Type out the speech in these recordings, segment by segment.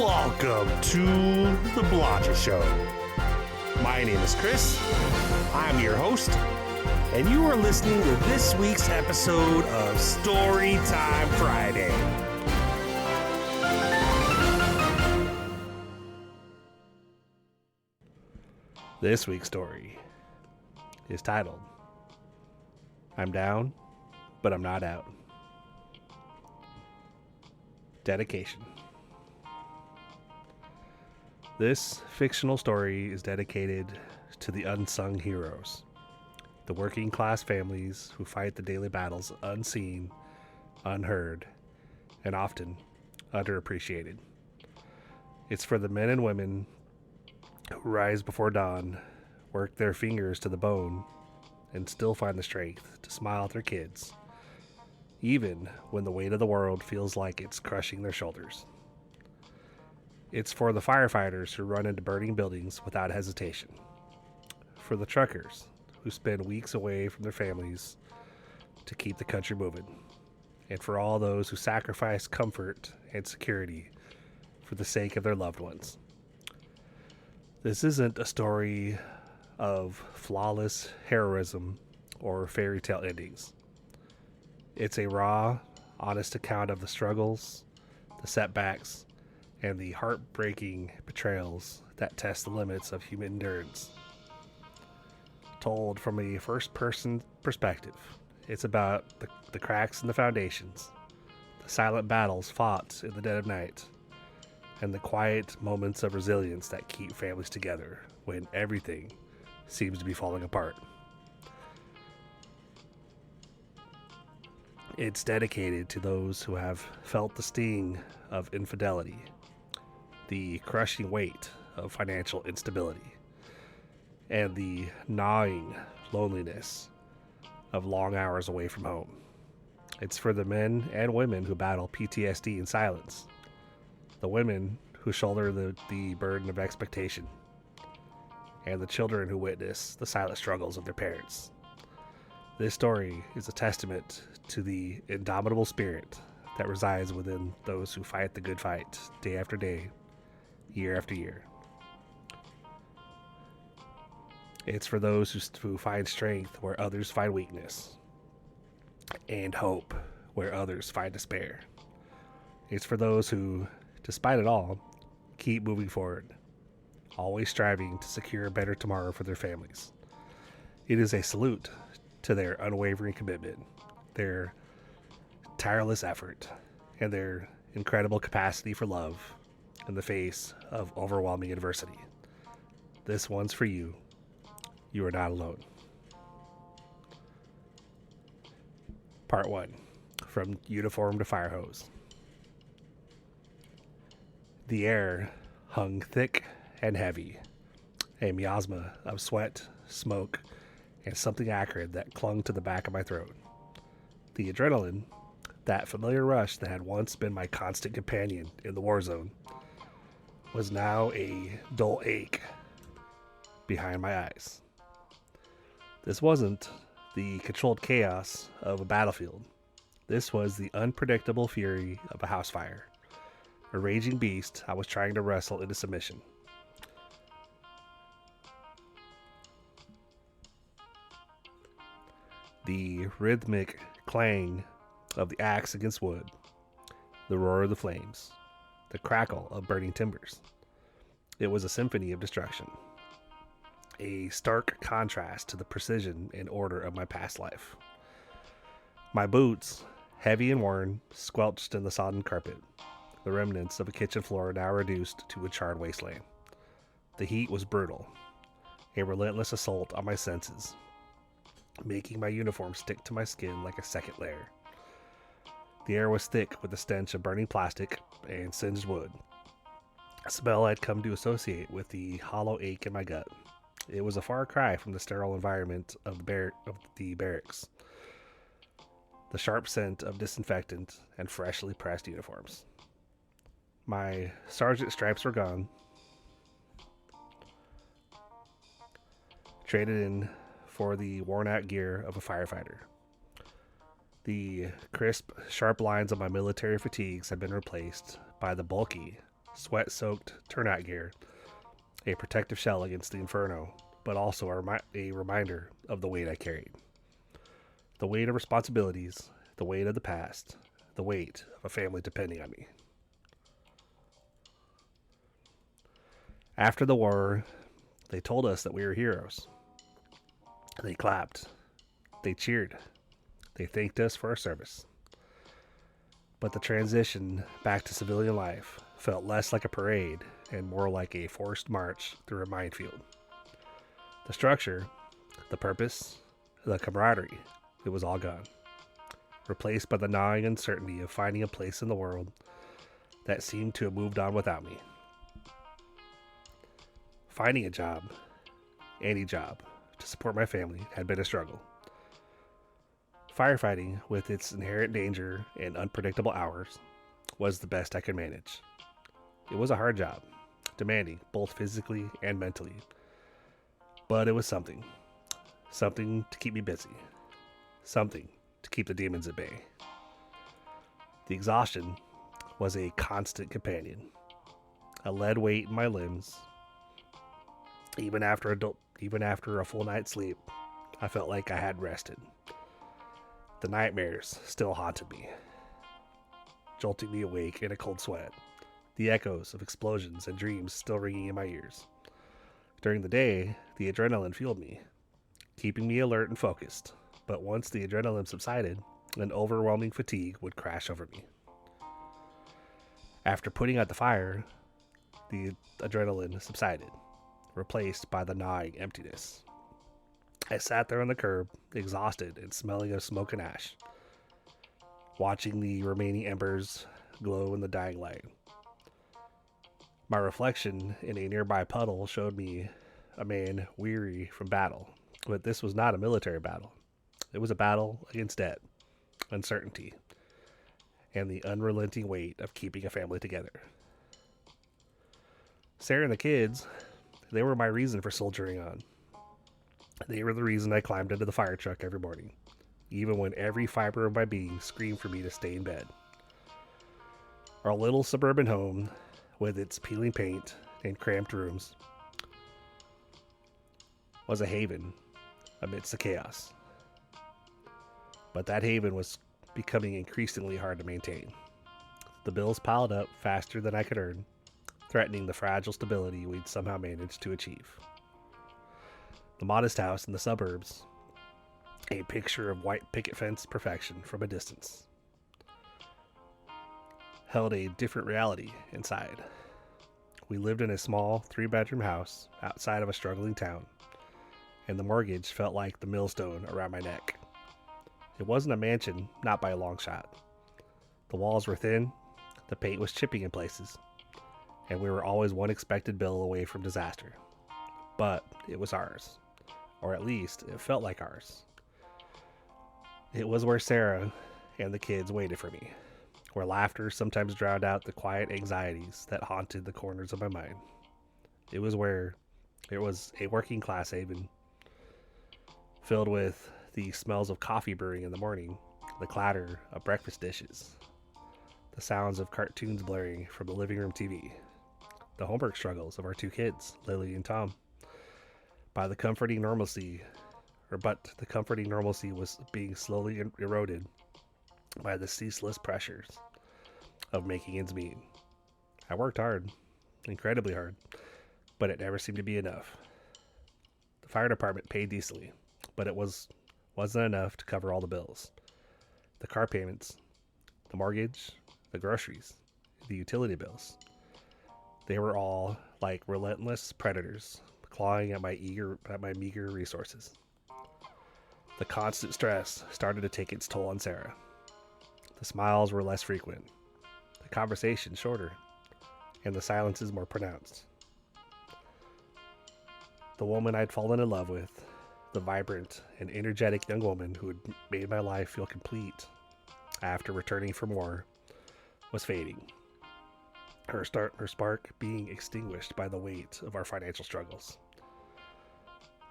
Welcome to the Blotcher Show. My name is Chris. I'm your host, and you are listening to this week's episode of Storytime Friday. This week's story is titled, I'm Down, but I'm Not Out. Dedication. This fictional story is dedicated to the unsung heroes, the working class families who fight the daily battles unseen, unheard, and often underappreciated. It's for the men and women who rise before dawn, work their fingers to the bone, and still find the strength to smile at their kids, even when the weight of the world feels like it's crushing their shoulders. It's for the firefighters who run into burning buildings without hesitation, for the truckers who spend weeks away from their families to keep the country moving, and for all those who sacrifice comfort and security for the sake of their loved ones. This isn't a story of flawless heroism or fairy tale endings. It's a raw, honest account of the struggles, the setbacks, and the heartbreaking betrayals that test the limits of human endurance. Told from a first-person perspective, it's about the cracks in the foundations, the silent battles fought in the dead of night, and the quiet moments of resilience that keep families together when everything seems to be falling apart. It's dedicated to those who have felt the sting of infidelity, the crushing weight of financial instability, and the gnawing loneliness of long hours away from home. It's for the men and women who battle PTSD in silence, the women who shoulder the burden of expectation, and the children who witness the silent struggles of their parents. This story is a testament to the indomitable spirit that resides within those who fight the good fight day after day, year after year. It's for those who find strength where others find weakness, and hope where others find despair. It's for those who, despite it all, keep moving forward, always striving to secure a better tomorrow for their families. It is a salute to their unwavering commitment, their tireless effort, and their incredible capacity for love in the face of overwhelming adversity. This one's for you. You are not alone. Part 1. From Uniform to Fire Hose. The air hung thick and heavy, a miasma of sweat, smoke, and something acrid that clung to the back of my throat. The adrenaline, that familiar rush that had once been my constant companion in the war zone, was now a dull ache behind my eyes. This wasn't the controlled chaos of a battlefield. This was the unpredictable fury of a house fire, a raging beast I was trying to wrestle into submission. The rhythmic clang of the axe against wood, the roar of the flames, the crackle of burning timbers. It was a symphony of destruction, a stark contrast to the precision and order of my past life. My boots, heavy and worn, squelched in the sodden carpet, the remnants of a kitchen floor now reduced to a charred wasteland. The heat was brutal, a relentless assault on my senses, making my uniform stick to my skin like a second layer. The air was thick with the stench of burning plastic and singed wood, a smell I'd come to associate with the hollow ache in my gut. It was a far cry from the sterile environment of the barracks, the sharp scent of disinfectant and freshly pressed uniforms. My sergeant stripes were gone, traded in for the worn-out gear of a firefighter. The crisp, sharp lines of my military fatigues had been replaced by the bulky, sweat-soaked turnout gear, a protective shell against the inferno, but also a reminder of the weight I carried. The weight of responsibilities, the weight of the past, the weight of a family depending on me. After the war, they told us that we were heroes. They clapped. They cheered. They thanked us for our service. But the transition back to civilian life felt less like a parade and more like a forced march through a minefield. The structure, the purpose, the camaraderie, it was all gone, replaced by the gnawing uncertainty of finding a place in the world that seemed to have moved on without me. Finding a job, any job, to support my family had been a struggle. Firefighting, with its inherent danger and unpredictable hours, was the best I could manage. It was a hard job, demanding both physically and mentally, but it was something to keep me busy, something to keep the demons at bay. The exhaustion was a constant companion, a lead weight in my limbs. Even after a full night's sleep, I felt like I hadn't rested. The nightmares still haunted me, jolting me awake in a cold sweat, the echoes of explosions and dreams still ringing in my ears. During the day, the adrenaline fueled me, keeping me alert and focused, but once the adrenaline subsided, an overwhelming fatigue would crash over me. After putting out the fire, the adrenaline subsided, replaced by the gnawing emptiness. I sat there on the curb, exhausted and smelling of smoke and ash, watching the remaining embers glow in the dying light. My reflection in a nearby puddle showed me a man weary from battle, but this was not a military battle. It was a battle against debt, uncertainty, and the unrelenting weight of keeping a family together. Sarah and the kids, they were my reason for soldiering on. They were the reason I climbed into the fire truck every morning, even when every fiber of my being screamed for me to stay in bed. Our little suburban home, with its peeling paint and cramped rooms, was a haven amidst the chaos. But that haven was becoming increasingly hard to maintain. The bills piled up faster than I could earn, threatening the fragile stability we'd somehow managed to achieve. The modest house in the suburbs, a picture of white picket fence perfection from a distance, held a different reality inside. We lived in a small 3-bedroom house outside of a struggling town, and the mortgage felt like the millstone around my neck. It wasn't a mansion, not by a long shot. The walls were thin, the paint was chipping in places, and we were always one expected bill away from disaster. But it was ours. Or at least, it felt like ours. It was where Sarah and the kids waited for me, where laughter sometimes drowned out the quiet anxieties that haunted the corners of my mind. It was a working class haven, filled with the smells of coffee brewing in the morning, the clatter of breakfast dishes, the sounds of cartoons blaring from the living room TV, the homework struggles of our 2 kids, Lily and Tom. But the comforting normalcy was being slowly eroded by the ceaseless pressures of making ends meet. I worked hard, incredibly hard, but it never seemed to be enough. The fire department paid decently, but it wasn't enough to cover all the bills. The car payments, the mortgage, the groceries, the utility bills. They were all like relentless predators, clawing at my meager resources. The constant stress started to take its toll on Sarah. The smiles were less frequent, the conversations shorter, and the silences more pronounced. The woman I'd fallen in love with, the vibrant and energetic young woman who had made my life feel complete after returning from war, was fading. Her spark being extinguished by the weight of our financial struggles.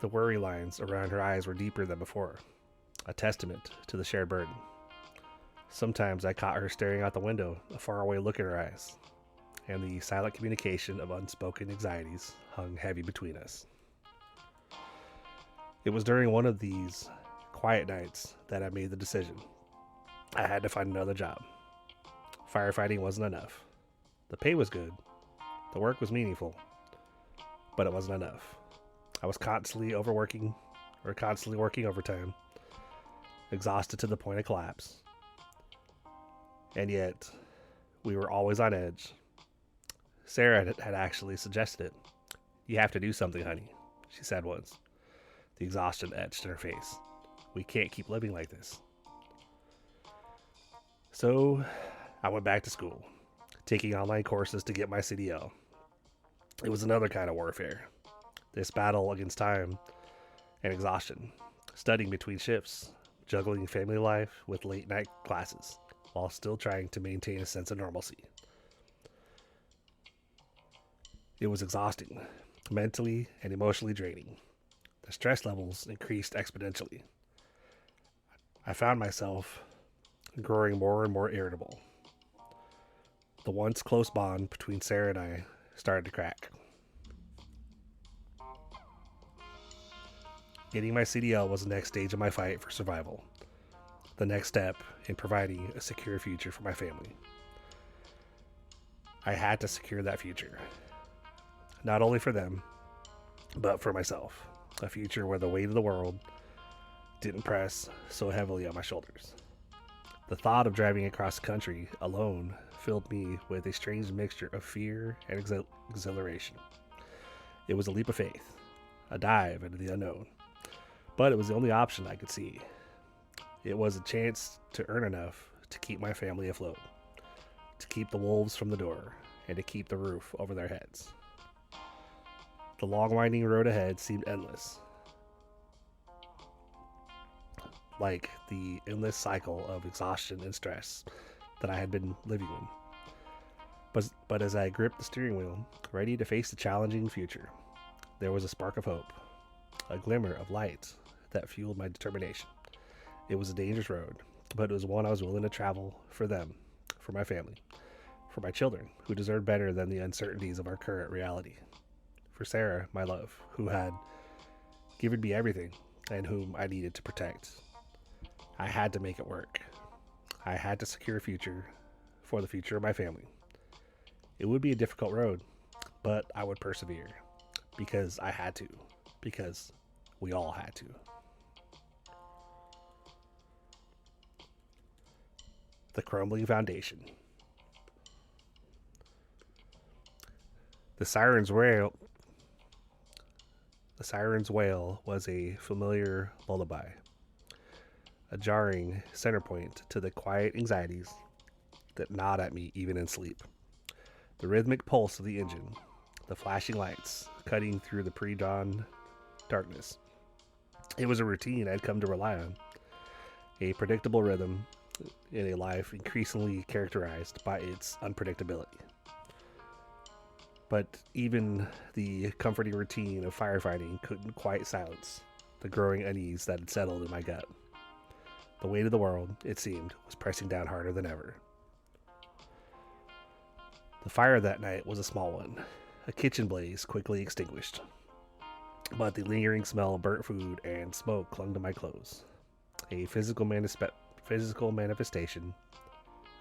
The worry lines around her eyes were deeper than before, a testament to the shared burden. Sometimes I caught her staring out the window, a faraway look in her eyes, and the silent communication of unspoken anxieties hung heavy between us. It was during one of these quiet nights that I made the decision. I had to find another job. Firefighting wasn't enough. The pay was good, the work was meaningful, but it wasn't enough. I was constantly working overtime, exhausted to the point of collapse. And yet, we were always on edge. Sarah had actually suggested it. "You have to do something, honey," she said once, the exhaustion etched in her face. "We can't keep living like this." So, I went back to school, taking online courses to get my CDL. It was another kind of warfare. This battle against time and exhaustion, studying between shifts, juggling family life with late night classes, while still trying to maintain a sense of normalcy. It was exhausting, mentally and emotionally draining. The stress levels increased exponentially. I found myself growing more and more irritable. The once close bond between Sarah and I started to crack. Getting my CDL was the next stage of my fight for survival, the next step in providing a secure future for my family. I had to secure that future, not only for them, but for myself. A future where the weight of the world didn't press so heavily on my shoulders. The thought of driving across the country alone filled me with a strange mixture of fear and exhilaration. It was a leap of faith, a dive into the unknown, but it was the only option I could see. It was a chance to earn enough to keep my family afloat, to keep the wolves from the door, and to keep the roof over their heads. The long winding road ahead seemed endless, like the endless cycle of exhaustion and stress that I had been living in. But as I gripped the steering wheel, ready to face the challenging future, there was a spark of hope, a glimmer of light that fueled my determination. It was a dangerous road, but it was one I was willing to travel for them, for my family, for my children, who deserved better than the uncertainties of our current reality. For Sarah, my love, who had given me everything and whom I needed to protect. I had to make it work. I had to secure a future for the future of my family. It would be a difficult road, but I would persevere because I had to, because we all had to. The crumbling foundation. The siren's wail was a familiar lullaby, a jarring center point to the quiet anxieties that gnawed at me even in sleep. The rhythmic pulse of the engine, the flashing lights cutting through the pre-dawn darkness. It was a routine I'd come to rely on, a predictable rhythm in a life increasingly characterized by its unpredictability. But even the comforting routine of firefighting couldn't quite silence the growing unease that had settled in my gut. The weight of the world, it seemed, was pressing down harder than ever. The fire that night was a small one, a kitchen blaze quickly extinguished. But the lingering smell of burnt food and smoke clung to my clothes, a physical manifestation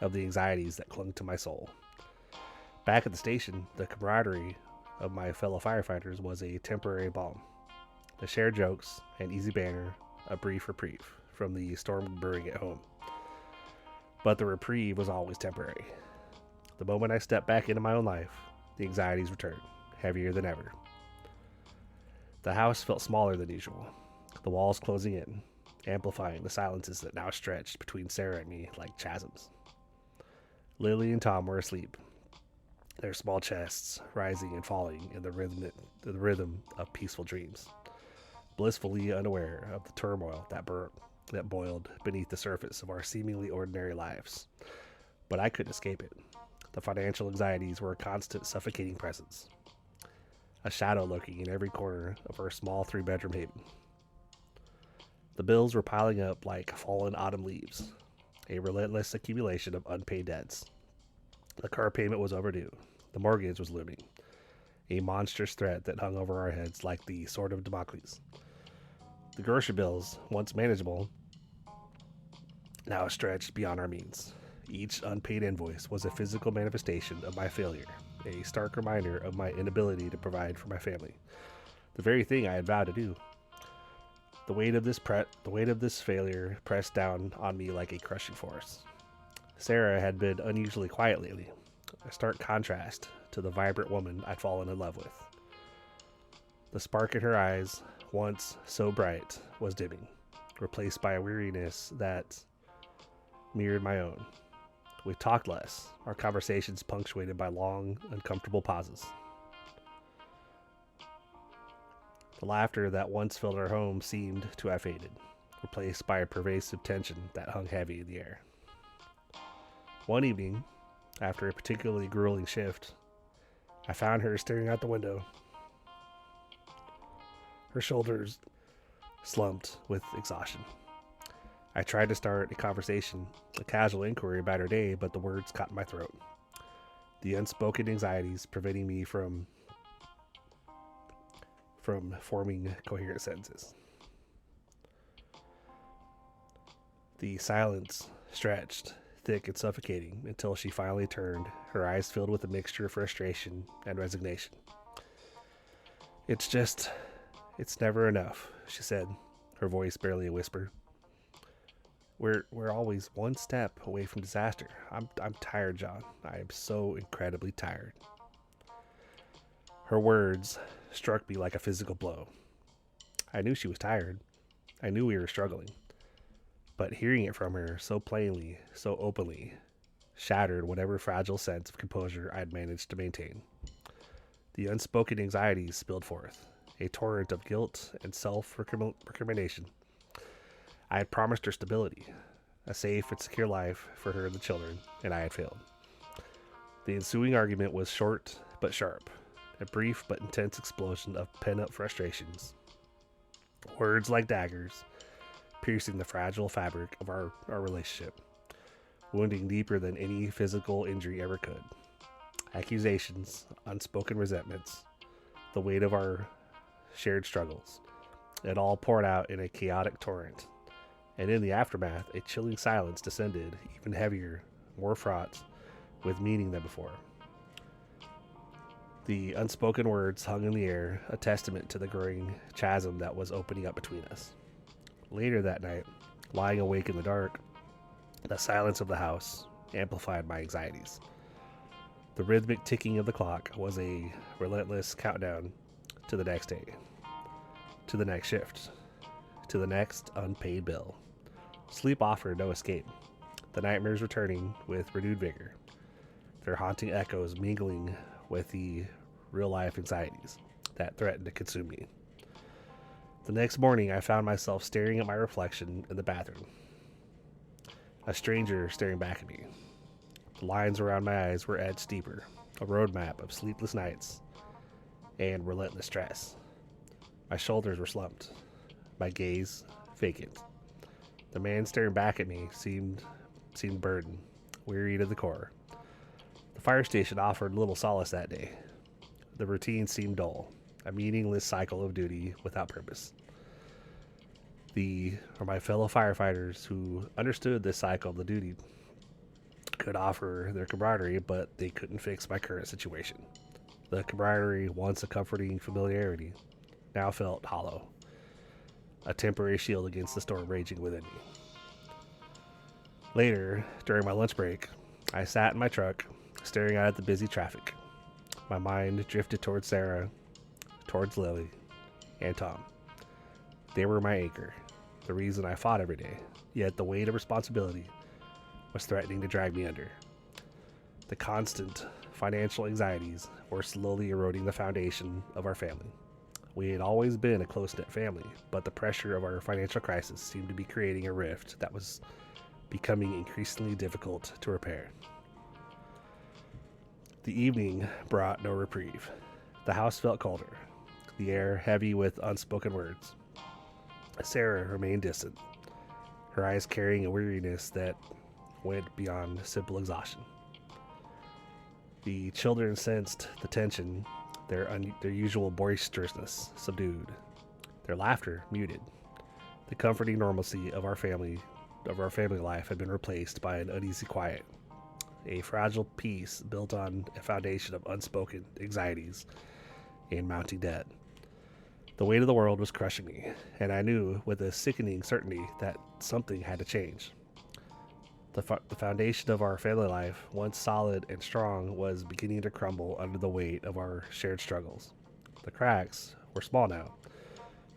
of the anxieties that clung to my soul. Back at the station, the camaraderie of my fellow firefighters was a temporary balm. The shared jokes and easy banter, a brief reprieve from the storm brewing at home. But the reprieve was always temporary. The moment I stepped back into my own life, the anxieties returned, heavier than ever. The house felt smaller than usual, the walls closing in, amplifying the silences that now stretched between Sarah and me like chasms. Lily and Tom were asleep, their small chests rising and falling in the rhythm of peaceful dreams, blissfully unaware of the turmoil that boiled beneath the surface of our seemingly ordinary lives. But I couldn't escape it. The financial anxieties were a constant suffocating presence, a shadow lurking in every corner of our small 3-bedroom haven. The bills were piling up like fallen autumn leaves, a relentless accumulation of unpaid debts. The car payment was overdue. The mortgage was looming, a monstrous threat that hung over our heads like the sword of Damocles. The grocery bills, once manageable, now stretched beyond our means. Each unpaid invoice was a physical manifestation of my failure, a stark reminder of my inability to provide for my family, the very thing I had vowed to do. The weight of this failure pressed down on me like a crushing force. Sarah had been unusually quiet lately, a stark contrast to the vibrant woman I'd fallen in love with. The spark in her eyes, once so bright, was dimming, replaced by a weariness that mirrored my own. We talked less, our conversations punctuated by long, uncomfortable pauses. The laughter that once filled our home seemed to have faded, replaced by a pervasive tension that hung heavy in the air. One evening, after a particularly grueling shift, I found her staring out the window, her shoulders slumped with exhaustion. I tried to start a conversation, a casual inquiry about her day, but the words caught in my throat. The unspoken anxieties preventing me from forming coherent sentences. The silence stretched, thick and suffocating, until she finally turned, her eyes filled with a mixture of frustration and resignation. It's never enough, she said, her voice barely a whisper. We're always one step away from disaster. I'm tired, John. I am so incredibly tired. Her words struck me like a physical blow. I knew she was tired. I knew we were struggling. But hearing it from her so plainly, so openly, shattered whatever fragile sense of composure I'd managed to maintain. The unspoken anxieties spilled forth, a torrent of guilt and self-recrimination. I had promised her stability, a safe and secure life for her and the children, and I had failed. The ensuing argument was short but sharp, a brief but intense explosion of pent-up frustrations. Words like daggers, piercing the fragile fabric of our relationship, wounding deeper than any physical injury ever could. Accusations, unspoken resentments, the weight of our shared struggles. It all poured out in a chaotic torrent, and in the aftermath, a chilling silence descended, even heavier, more fraught with meaning than before. The unspoken words hung in the air, a testament to the growing chasm that was opening up between us. Later that night, lying awake in the dark, the silence of the house amplified my anxieties. The rhythmic ticking of the clock was a relentless countdown to the next day, to the next shift, to the next unpaid bill. Sleep offered no escape, the nightmares returning with renewed vigor, their haunting echoes mingling with the real-life anxieties that threatened to consume me. The next morning, I found myself staring at my reflection in the bathroom. A stranger staring back at me. The lines around my eyes were etched deeper, a roadmap of sleepless nights and relentless stress. My shoulders were slumped, my gaze vacant. The man staring back at me seemed burdened, weary to the core. The fire station offered little solace that day. The routine seemed dull, a meaningless cycle of duty without purpose. My fellow firefighters who understood this cycle of the duty could offer their camaraderie, but they couldn't fix my current situation. The camaraderie, once a comforting familiarity, now felt hollow, a temporary shield against the storm raging within me. Later, during my lunch break, I sat in my truck, staring out at the busy traffic. My mind drifted towards Sarah, towards Lily, and Tom. They were my anchor, the reason I fought every day, yet the weight of responsibility was threatening to drag me under. The constant financial anxieties were slowly eroding the foundation of our family. We had always been a close-knit family, but the pressure of our financial crisis seemed to be creating a rift that was becoming increasingly difficult to repair. The evening brought no reprieve. The house felt colder, the air heavy with unspoken words. Sarah remained distant, her eyes carrying a weariness that went beyond simple exhaustion. The children sensed the tension, their usual boisterousness subdued, their laughter muted. The comforting normalcy of our family life had been replaced by an uneasy quiet, a fragile peace built on a foundation of unspoken anxieties and mounting debt. The weight of the world was crushing me, and I knew with a sickening certainty that something had to change. The foundation of our family life, once solid and strong, was beginning to crumble under the weight of our shared struggles. The cracks were small now,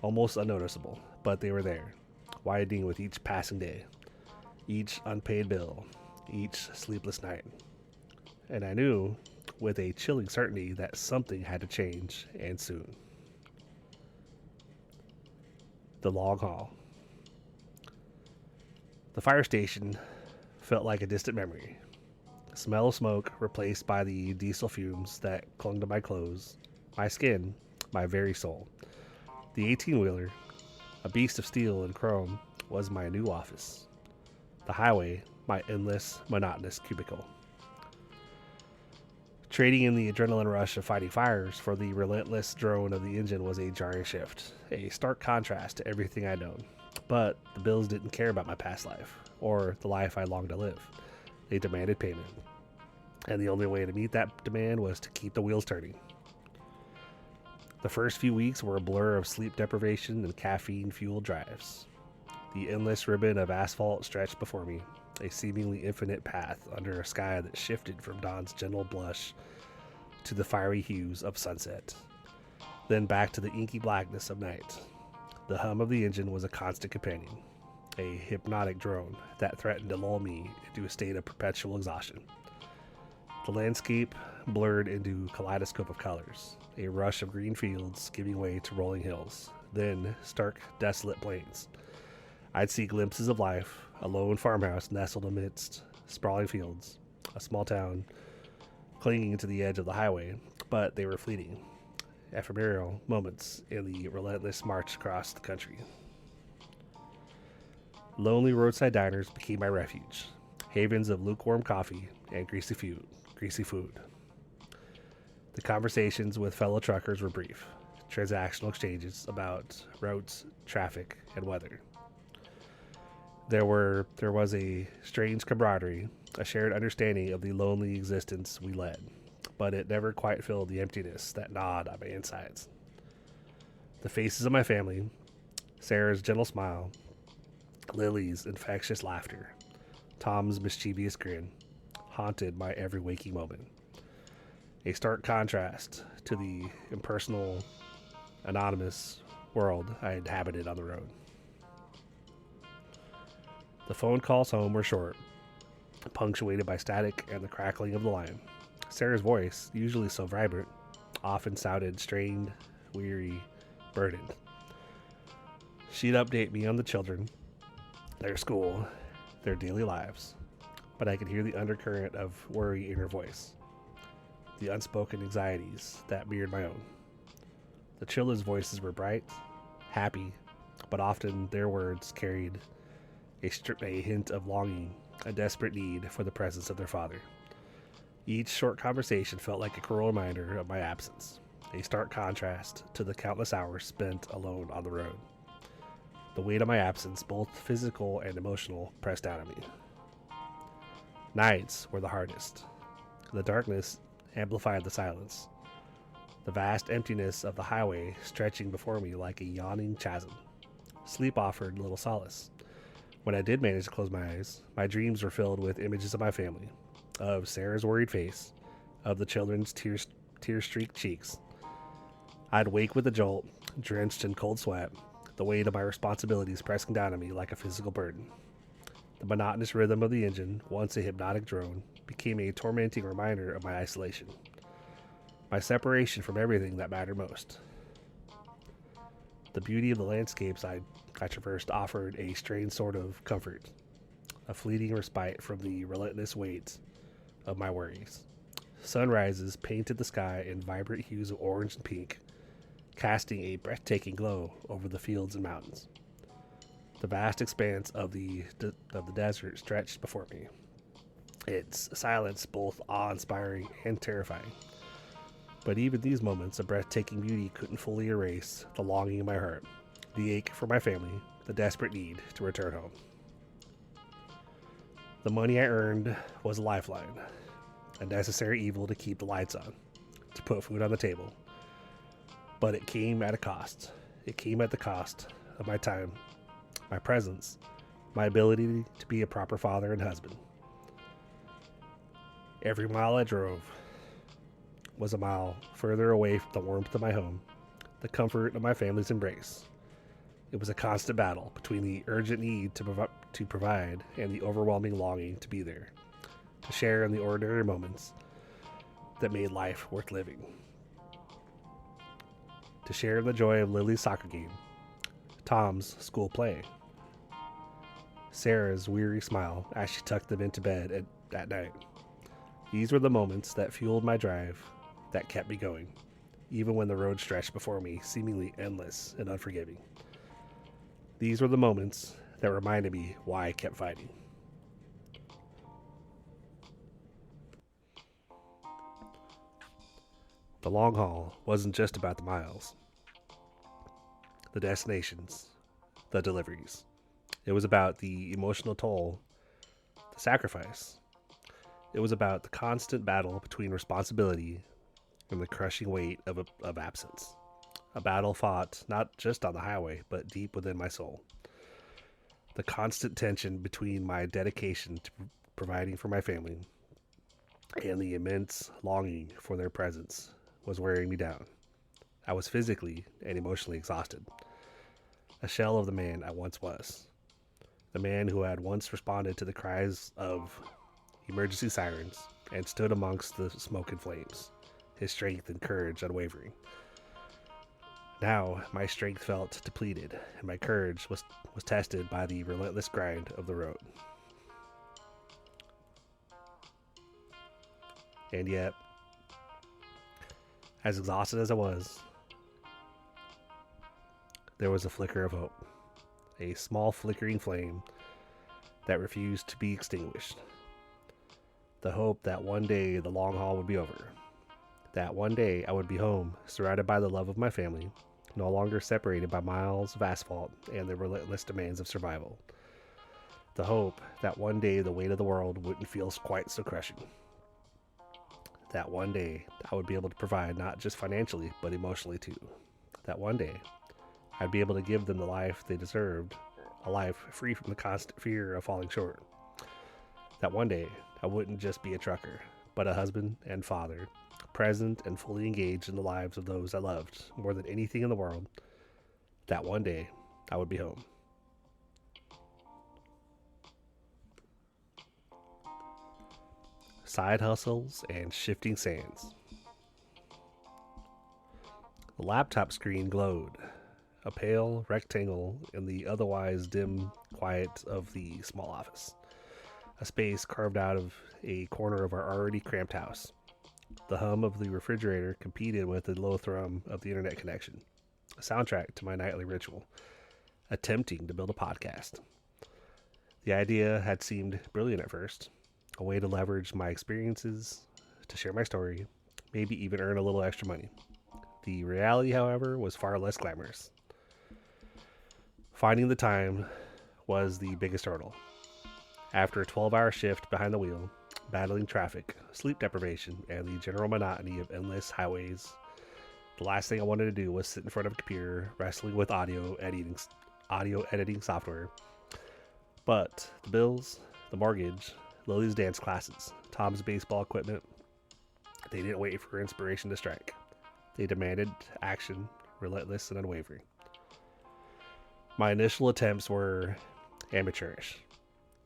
almost unnoticeable, but they were there, widening with each passing day, each unpaid bill, each sleepless night. And I knew with a chilling certainty that something had to change, and soon. The long haul. The fire station felt like a distant memory. The smell of smoke replaced by the diesel fumes that clung to my clothes, my skin, my very soul. The 18-wheeler, a beast of steel and chrome, was my new office. The highway, my endless, monotonous cubicle. Trading in the adrenaline rush of fighting fires for the relentless drone of the engine was a jarring shift, a stark contrast to everything I'd known. But the bills didn't care about my past life, or the life I longed to live. They demanded payment. And the only way to meet that demand was to keep the wheels turning. The first few weeks were a blur of sleep deprivation and caffeine-fueled drives. The endless ribbon of asphalt stretched before me, a seemingly infinite path under a sky that shifted from dawn's gentle blush to the fiery hues of sunset, then back to the inky blackness of night. The hum of the engine was a constant companion, a hypnotic drone that threatened to lull me into a state of perpetual exhaustion. The landscape blurred into a kaleidoscope of colors, a rush of green fields giving way to rolling hills, then stark, desolate plains. I'd see glimpses of life, a lone farmhouse nestled amidst sprawling fields, a small town clinging to the edge of the highway, but they were fleeting, ephemeral moments in the relentless march across the country. Lonely roadside diners became my refuge, havens of lukewarm coffee and greasy food. The conversations with fellow truckers were brief, transactional exchanges about routes, traffic, and weather. There was a strange camaraderie, a shared understanding of the lonely existence we led, but it never quite filled the emptiness that gnawed on my insides. The faces of my family, Sarah's gentle smile, Lily's infectious laughter, Tom's mischievous grin, haunted my every waking moment. A stark contrast to the impersonal, anonymous world I inhabited on the road. The phone calls home were short, punctuated by static and the crackling of the line. Sarah's voice, usually so vibrant, often sounded strained, weary, burdened. She'd update me on the children, their school, their daily lives, but I could hear the undercurrent of worry in her voice, the unspoken anxieties that mirrored my own. The children's voices were bright, happy, but often their words carried a hint of longing, a desperate need for the presence of their father. Each short conversation felt like a cruel reminder of my absence, a stark contrast to the countless hours spent alone on the road. The weight of my absence, both physical and emotional, pressed down on me. Nights were the hardest. The darkness amplified the silence, the vast emptiness of the highway stretching before me like a yawning chasm. Sleep offered little solace. When I did manage to close my eyes, my dreams were filled with images of my family, of Sarah's worried face, of the children's tear-streaked cheeks. I'd wake with a jolt, drenched in cold sweat, the weight of my responsibilities pressing down on me like a physical burden. The monotonous rhythm of the engine, once a hypnotic drone, became a tormenting reminder of my isolation, my separation from everything that mattered most. The beauty of the landscapes I traversed offered a strange sort of comfort, a fleeting respite from the relentless weight of my worries. Sunrises painted the sky in vibrant hues of orange and pink, casting a breathtaking glow over the fields and mountains. The vast expanse of the desert stretched before me, Its silence both awe-inspiring and terrifying. But even these moments of breathtaking beauty couldn't fully erase the longing in my heart, the ache for my family, the desperate need to return home. The money I earned was a lifeline, a necessary evil to keep the lights on, to put food on the table. But it came at a cost. It came at the cost of my time, my presence, my ability to be a proper father and husband. Every mile I drove was a mile further away from the warmth of my home, the comfort of my family's embrace. It was a constant battle between the urgent need to provide and the overwhelming longing to be there, to share in the ordinary moments that made life worth living. To share in the joy of Lily's soccer game, Tom's school play, Sarah's weary smile as she tucked them into bed at night. These were the moments that fueled my drive, that kept me going, even when the road stretched before me, seemingly endless and unforgiving. These were the moments that reminded me why I kept fighting. The long haul wasn't just about the miles, the destinations, the deliveries. It was about the emotional toll, the sacrifice. It was about the constant battle between responsibility and the crushing weight of absence. A battle fought not just on the highway, but deep within my soul. The constant tension between my dedication to providing for my family and the immense longing for their presence was wearing me down. I was physically and emotionally exhausted. A shell of the man I once was. The man who had once responded to the cries of emergency sirens and stood amongst the smoke and flames, his strength and courage unwavering. Now my strength felt depleted, and my courage was tested by the relentless grind of the road. And yet, as exhausted as I was, there was a flicker of hope, a small flickering flame that refused to be extinguished. The hope that one day the long haul would be over, that one day I would be home, surrounded by the love of my family, no longer separated by miles of asphalt and the relentless demands of survival. The hope that one day the weight of the world wouldn't feel quite so crushing. That one day I would be able to provide not just financially, but emotionally too. That one day I'd be able to give them the life they deserved, a life free from the constant fear of falling short. That one day I wouldn't just be a trucker, but a husband and father, present and fully engaged in the lives of those I loved more than anything in the world. That one day I would be home. Side hustles and shifting sands. The laptop screen glowed, a pale rectangle in the otherwise dim quiet of the small office, a space carved out of a corner of our already cramped house. The hum of the refrigerator competed with the low thrum of the internet connection, a soundtrack to my nightly ritual, attempting to build a podcast. The idea had seemed brilliant at first, a way to leverage my experiences, to share my story, maybe even earn a little extra money. The reality, however, was far less glamorous. Finding the time was the biggest hurdle. After a 12-hour shift behind the wheel, battling traffic, sleep deprivation, and the general monotony of endless highways, the last thing I wanted to do was sit in front of a computer wrestling with audio editing software. But the bills, the mortgage, Lily's dance classes, Tom's baseball equipment, they didn't wait for inspiration to strike. They demanded action, relentless and unwavering. My initial attempts were amateurish.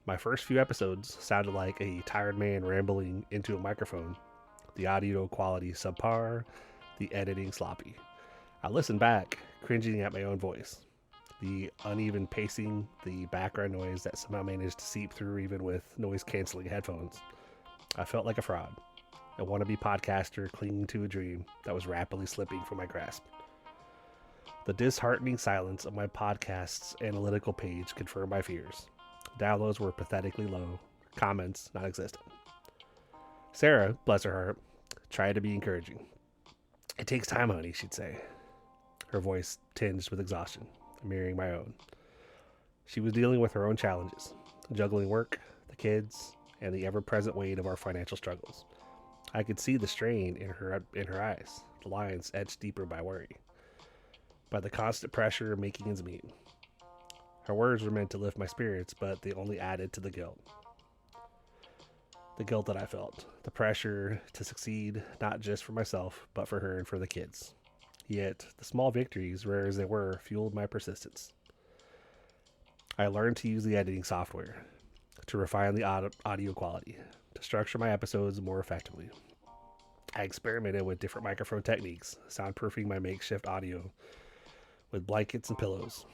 My first few episodes sounded like a tired man rambling into a microphone, the audio quality subpar, the editing sloppy. I listened back, cringing at my own voice, the uneven pacing, the background noise that somehow managed to seep through even with noise-canceling headphones. I felt like a fraud, a wannabe podcaster clinging to a dream that was rapidly slipping from my grasp. The disheartening silence of my podcast's analytical page confirmed my fears. Downloads were pathetically low, comments non-existent. Sarah, bless her heart, tried to be encouraging. It takes time, honey, she'd say, her voice tinged with exhaustion, mirroring my own. She was dealing with her own challenges, juggling work, the kids, and the ever-present weight of our financial struggles. I could see the strain in her eyes, the lines etched deeper by worry, by the constant pressure of making ends meet. Her words were meant to lift my spirits, but they only added to the guilt. The guilt that I felt, the pressure to succeed, not just for myself, but for her and for the kids. Yet, the small victories, rare as they were, fueled my persistence. I learned to use the editing software, to refine the audio quality, to structure my episodes more effectively. I experimented with different microphone techniques, soundproofing my makeshift audio with blankets and pillows,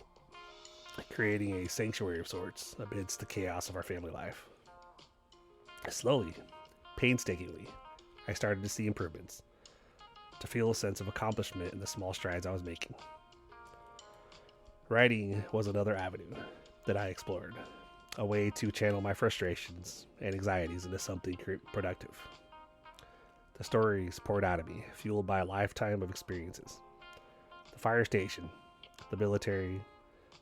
creating a sanctuary of sorts amidst the chaos of our family life. Slowly, painstakingly, I started to see improvements, to feel a sense of accomplishment in the small strides I was making. Writing was another avenue that I explored, a way to channel my frustrations and anxieties into something productive. The stories poured out of me, fueled by a lifetime of experiences. The fire station, the military,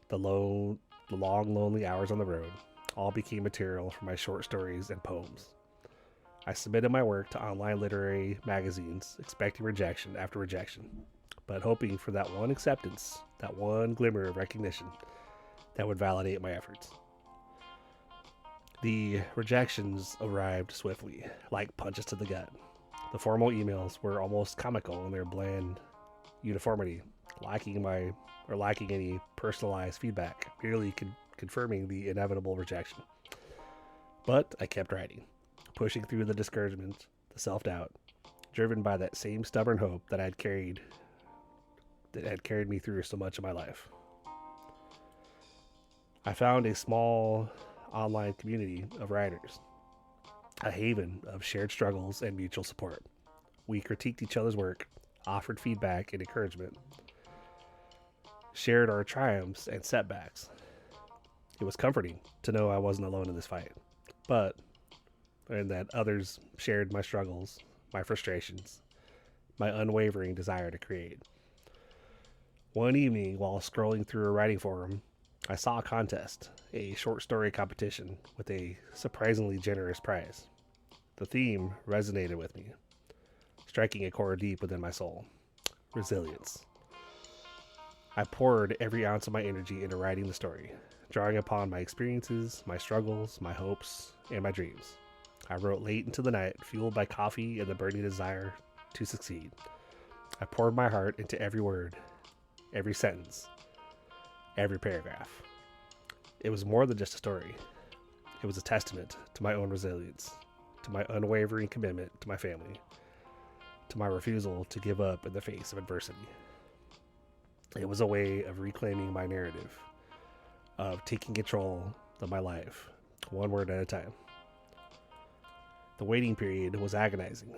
the long, lonely hours on the road, all became material for my short stories and poems. I submitted my work to online literary magazines, expecting rejection after rejection, but hoping for that one acceptance, that one glimmer of recognition that would validate my efforts. The rejections arrived swiftly, like punches to the gut. The formal emails were almost comical in their bland uniformity, lacking any personalized feedback, merely confirming the inevitable rejection. But I kept writing, pushing through the discouragement, the self-doubt, driven by that same stubborn hope that had carried me through so much of my life. I found a small online community of writers, a haven of shared struggles and mutual support. We critiqued each other's work, offered feedback and encouragement, shared our triumphs and setbacks. It was comforting to know I wasn't alone in this fight, and that others shared my struggles, my frustrations, my unwavering desire to create. One evening, while scrolling through a writing forum, I saw a contest, a short story competition with a surprisingly generous prize. The theme resonated with me, striking a chord deep within my soul: resilience. I poured every ounce of my energy into writing the story, drawing upon my experiences, my struggles, my hopes, and my dreams. I wrote late into the night, fueled by coffee and the burning desire to succeed. I poured my heart into every word, every sentence, every paragraph. It was more than just a story. It was a testament to my own resilience, to my unwavering commitment to my family, to my refusal to give up in the face of adversity. It was a way of reclaiming my narrative, of taking control of my life, one word at a time. The waiting period was agonizing.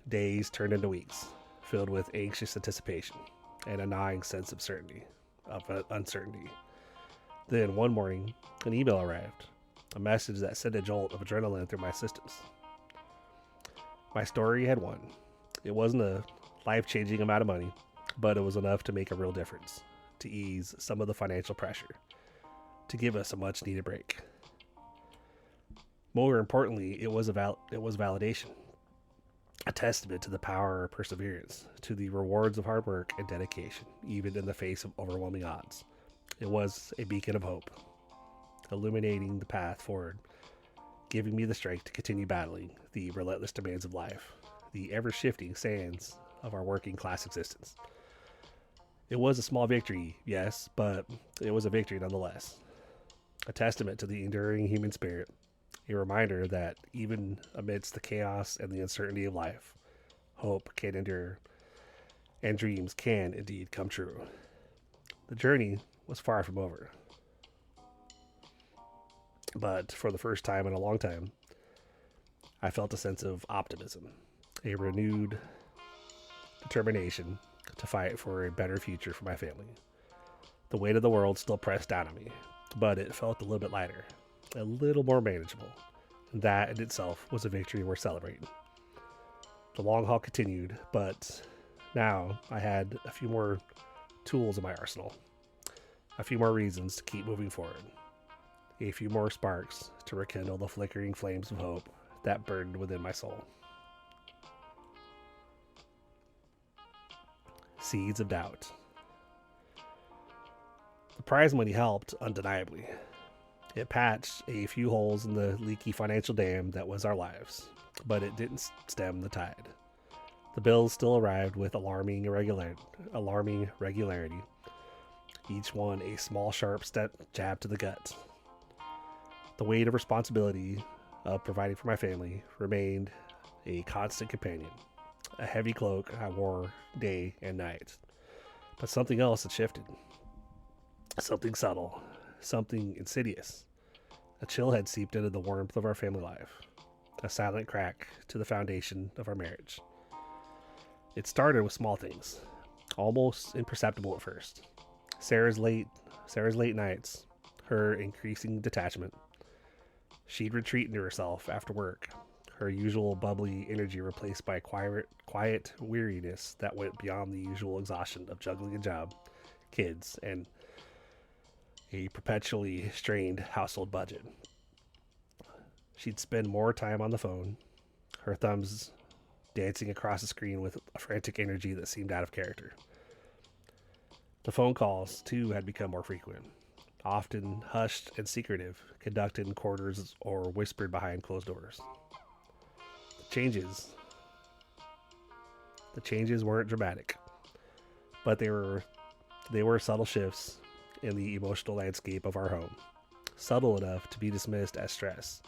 Days turned into weeks, filled with anxious anticipation and a gnawing sense of uncertainty. Then one morning, an email arrived, a message that sent a jolt of adrenaline through my systems. My story had won. It wasn't a life-changing amount of money, but it was enough to make a real difference, to ease some of the financial pressure, to give us a much-needed break. More importantly, it was validation, a testament to the power of perseverance, to the rewards of hard work and dedication, even in the face of overwhelming odds. It was a beacon of hope, illuminating the path forward, giving me the strength to continue battling the relentless demands of life, the ever-shifting sands of our working-class existence. It was a small victory, yes, but it was a victory nonetheless. A testament to the enduring human spirit, a reminder that even amidst the chaos and the uncertainty of life, hope can endure, and dreams can indeed come true. The journey was far from over. But for the first time in a long time, I felt a sense of optimism, a renewed determination to fight for a better future for my family. The weight of the world still pressed down on me, but it felt a little bit lighter, a little more manageable. And that in itself was a victory worth celebrating. The long haul continued, but now I had a few more tools in my arsenal, a few more reasons to keep moving forward, a few more sparks to rekindle the flickering flames of hope that burned within my soul. Seeds of doubt. The prize money helped, undeniably. It patched a few holes in the leaky financial dam that was our lives, but it didn't stem the tide. The bills still arrived with alarming regularity, each one a small, sharp jab to the gut. The weight of responsibility of providing for my family remained a constant companion, a heavy cloak I wore day and night. But something else had shifted. Something subtle, something insidious. A chill had seeped into the warmth of our family life, a silent crack to the foundation of our marriage. It started with small things, almost imperceptible at first. Sarah's late nights, her increasing detachment. She'd retreat into herself after work, her usual bubbly energy replaced by quiet weariness that went beyond the usual exhaustion of juggling a job, kids, and a perpetually strained household budget. She'd spend more time on the phone, her thumbs dancing across the screen with a frantic energy that seemed out of character. The phone calls, too, had become more frequent, often hushed and secretive, conducted in quarters or whispered behind closed doors. The changes weren't dramatic, but they were subtle shifts in the emotional landscape of our home, subtle enough to be dismissed as stress,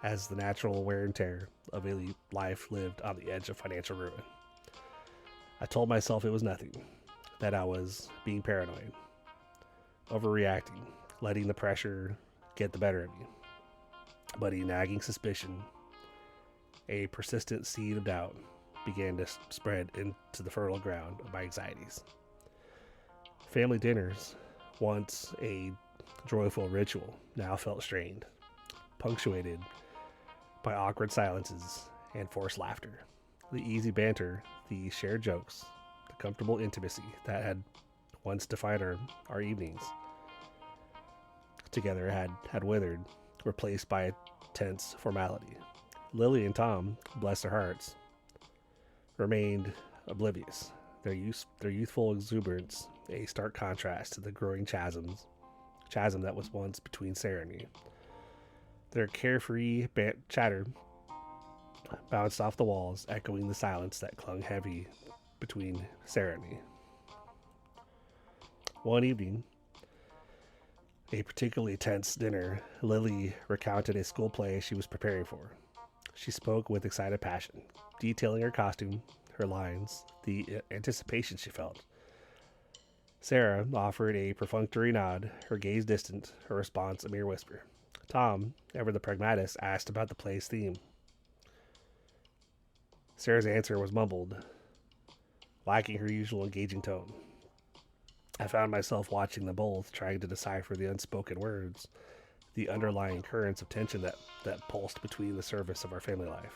as the natural wear and tear of a life lived on the edge of financial ruin. I told myself it was nothing, that I was being paranoid, overreacting, letting the pressure get the better of me. But a nagging suspicion, a persistent seed of doubt, began to spread into the fertile ground of my anxieties. Family dinners, once a joyful ritual, now felt strained, punctuated by awkward silences and forced laughter. The easy banter, the shared jokes, the comfortable intimacy that had once defined our evenings together had withered, replaced by a tense formality. Lily and Tom, bless their hearts, remained oblivious, their youthful exuberance a stark contrast to the growing chasm that was once between Sarah and me. Their carefree chatter bounced off the walls, echoing the silence that clung heavy between Sarah and me. One evening, a particularly tense dinner, Lily recounted a school play she was preparing for. She spoke with excited passion, detailing her costume, her lines, the anticipation she felt. Sarah offered a perfunctory nod, her gaze distant, her response a mere whisper. Tom, ever the pragmatist, asked about the play's theme. Sarah's answer was mumbled, lacking her usual engaging tone. I found myself watching them both, trying to decipher the unspoken words, the underlying currents of tension that pulsed between the surface of our family life.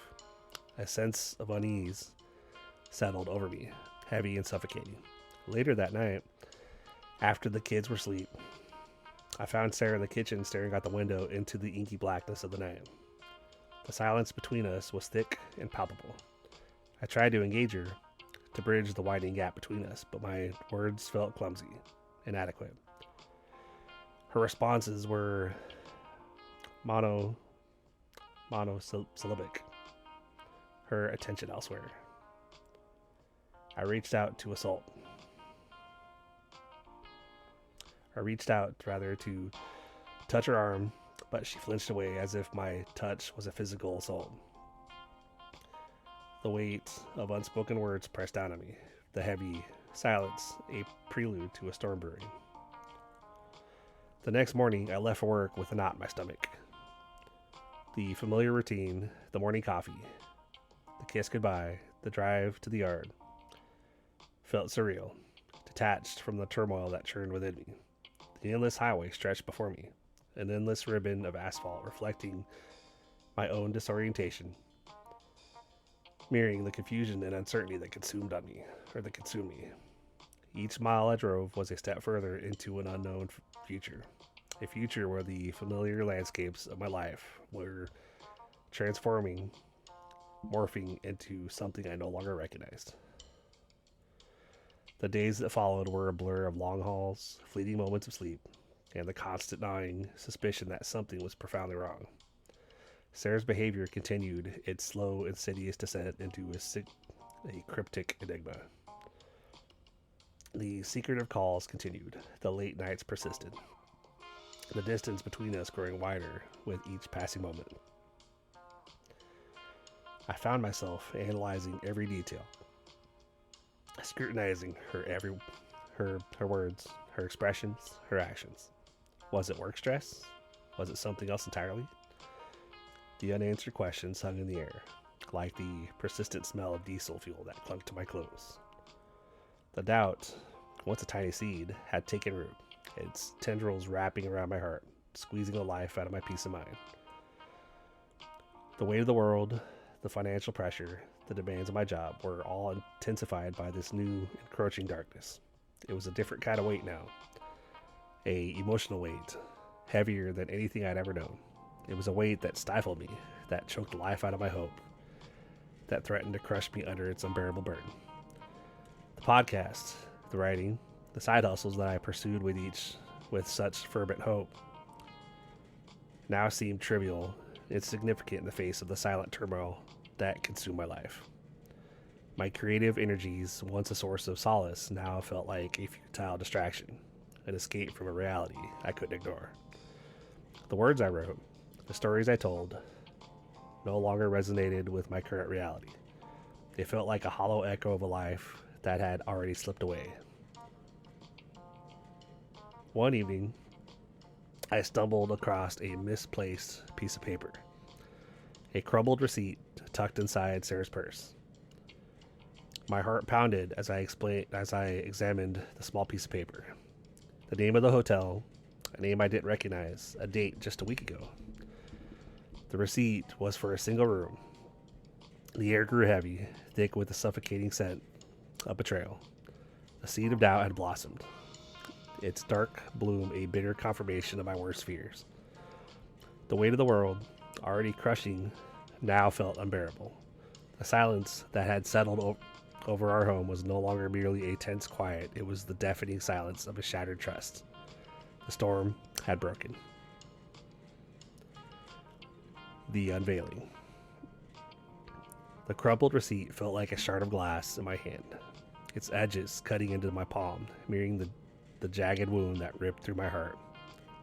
A sense of unease settled over me, heavy and suffocating. Later that night, after the kids were asleep, I found Sarah in the kitchen staring out the window into the inky blackness of the night. The silence between us was thick and palpable. I tried to engage her, to bridge the widening gap between us, but my words felt clumsy, inadequate. Her responses were monosyllabic, her attention elsewhere. I reached out to touch her arm, but she flinched away as if my touch was a physical assault. The weight of unspoken words pressed down on me, the heavy silence a prelude to a storm brewing. The next morning, I left for work with a knot in my stomach. The familiar routine, the morning coffee, the kiss goodbye, the drive to the yard, felt surreal, detached from the turmoil that churned within me. The endless highway stretched before me, an endless ribbon of asphalt reflecting my own disorientation. mirroring the confusion and uncertainty that consumed me. Each mile I drove was a step further into an unknown future, a future where the familiar landscapes of my life were transforming, morphing into something I no longer recognized. The days that followed were a blur of long hauls, fleeting moments of sleep, and the constant gnawing suspicion that something was profoundly wrong. Sarah's behavior continued its slow, insidious descent into a cryptic enigma. The secretive calls continued. The late nights persisted. The distance between us growing wider with each passing moment. I found myself analyzing every detail, scrutinizing her words, her expressions, her actions. Was it work stress? Was it something else entirely? The unanswered questions hung in the air, like the persistent smell of diesel fuel that clung to my clothes. The doubt, once a tiny seed, had taken root, its tendrils wrapping around my heart, squeezing the life out of my peace of mind. The weight of the world, the financial pressure, the demands of my job were all intensified by this new, encroaching darkness. It was a different kind of weight now. A emotional weight, heavier than anything I'd ever known. It was a weight that stifled me, that choked the life out of my hope, that threatened to crush me under its unbearable burden. The podcast, the writing, the side hustles that I pursued with such fervent hope, now seemed trivial, insignificant in the face of the silent turmoil that consumed my life. My creative energies, once a source of solace, now felt like a futile distraction, an escape from a reality I couldn't ignore. The words I wrote, the stories I told, no longer resonated with my current reality. They felt like a hollow echo of a life that had already slipped away. One evening, I stumbled across a misplaced piece of paper, a crumbled receipt tucked inside Sarah's purse. My heart pounded as I examined the small piece of paper. The name of the hotel, a name I didn't recognize, a date just a week ago. The receipt was for a single room. The air grew heavy, thick with the suffocating scent of betrayal. A seed of doubt had blossomed, its dark bloom a bitter confirmation of my worst fears. The weight of the world, already crushing, now felt unbearable. The silence that had settled over our home was no longer merely a tense quiet, it was the deafening silence of a shattered trust. The storm had broken. The unveiling. The crumpled receipt felt like a shard of glass in my hand, its edges cutting into my palm, mirroring the jagged wound that ripped through my heart.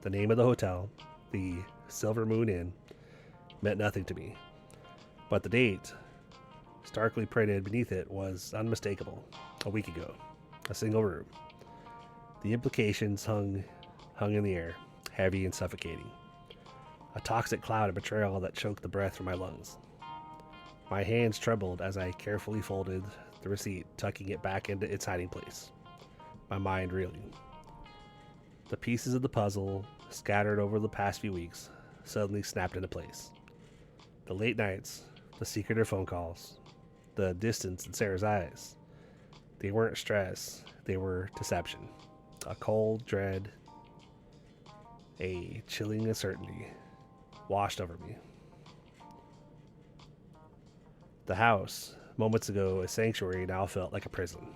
The name of the hotel, the Silver Moon Inn, meant nothing to me. But the date, starkly printed beneath it, was unmistakable. A week ago. A single room. The implications hung in the air, heavy and suffocating. A toxic cloud of betrayal that choked the breath from my lungs. My hands trembled as I carefully folded the receipt, tucking it back into its hiding place. My mind reeling. The pieces of the puzzle, scattered over the past few weeks, suddenly snapped into place. The late nights, the secretive phone calls, the distance in Sarah's eyes. They weren't stress, they were deception. A cold dread, a chilling uncertainty washed over me. The house, moments ago a sanctuary, now felt like a prison.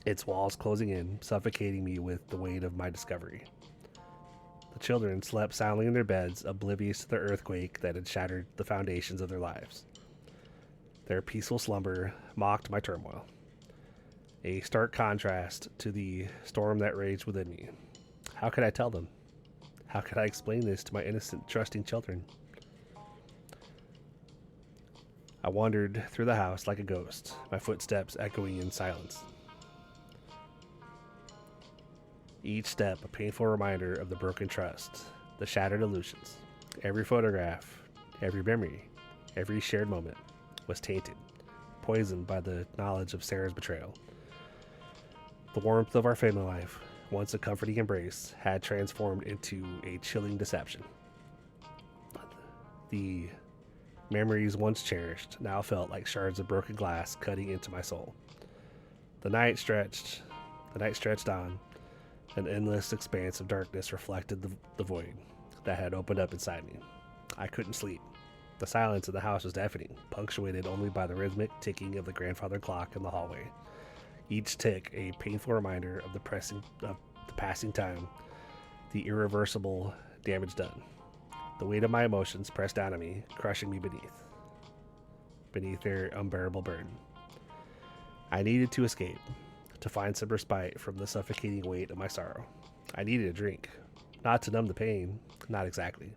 Its walls closing in, suffocating me with the weight of my discovery. The children slept soundly in their beds, oblivious to the earthquake that had shattered the foundations of their lives. Their peaceful slumber mocked my turmoil, a stark contrast to the storm that raged within me. How could I tell them? How could I explain this to my innocent, trusting children? I wandered through the house like a ghost, my footsteps echoing in silence. Each step a painful reminder of the broken trust, the shattered illusions. Every photograph, every memory, every shared moment was tainted, poisoned by the knowledge of Sarah's betrayal. The warmth of our family life, once a comforting embrace, had transformed into a chilling deception. The Memories once cherished now felt like shards of broken glass cutting into my soul. The night stretched on. An endless expanse of darkness reflected the void that had opened up inside me. I couldn't sleep. The silence of the house was deafening, punctuated only by the rhythmic ticking of the grandfather clock in the hallway. Each tick a painful reminder of the passing time, the irreversible damage done. The weight of my emotions pressed down on me, crushing me beneath their unbearable burden. I needed to escape, to find some respite from the suffocating weight of my sorrow. I needed a drink, not to numb the pain, not exactly,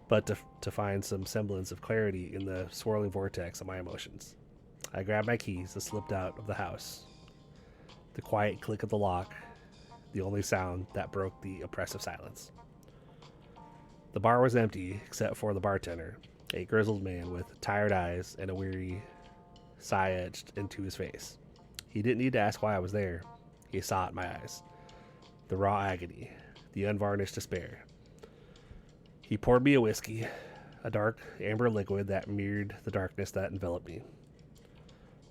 but to find some semblance of clarity in the swirling vortex of my emotions. I grabbed my keys and slipped out of the house. The quiet click of the lock, the only sound that broke the oppressive silence. The bar was empty except for the bartender, a grizzled man with tired eyes and a weary sigh etched into his face. He didn't need to ask why I was there. He saw it in my eyes. The raw agony, the unvarnished despair. He poured me a whiskey, a dark amber liquid that mirrored the darkness that enveloped me.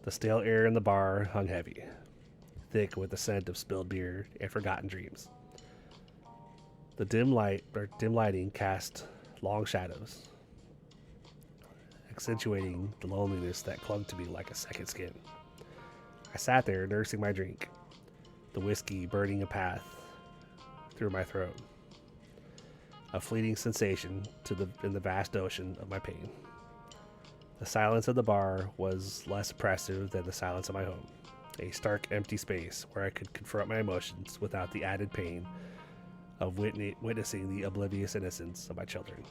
The stale air in the bar hung heavy, thick with the scent of spilled beer and forgotten dreams. The dim lighting cast long shadows, accentuating the loneliness that clung to me like a second skin. I sat there nursing my drink, the whiskey burning a path through my throat, a fleeting sensation in the vast ocean of my pain. The silence of the bar was less oppressive than the silence of my home, a stark empty space where I could confront my emotions without the added pain of witnessing the oblivious innocence of my children.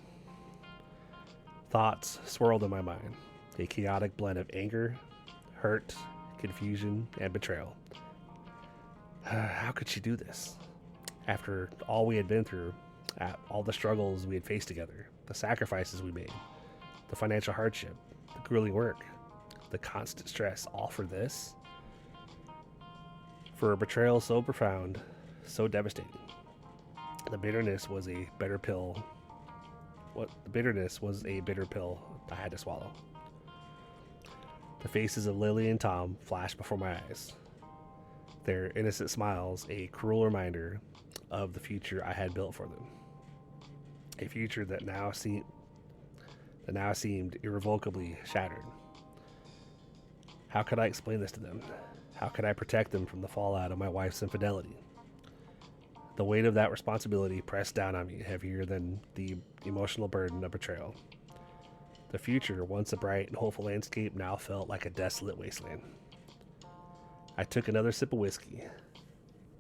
Thoughts swirled in my mind, a chaotic blend of anger, hurt, confusion, and betrayal. How could she do this? After all we had been through, all the struggles we had faced together, the sacrifices we made, the financial hardship, the grueling work, the constant stress, all for this? For a betrayal so profound, so devastating. The bitterness was a bitter pill I had to swallow. The faces of Lily and Tom flashed before my eyes, their innocent smiles a cruel reminder of the future I had built for them. A future that now seemed irrevocably shattered. How could I explain this to them? How could I protect them from the fallout of my wife's infidelity? The weight of that responsibility pressed down on me heavier than the emotional burden of betrayal. The future, once a bright and hopeful landscape, now felt like a desolate wasteland. I took another sip of whiskey.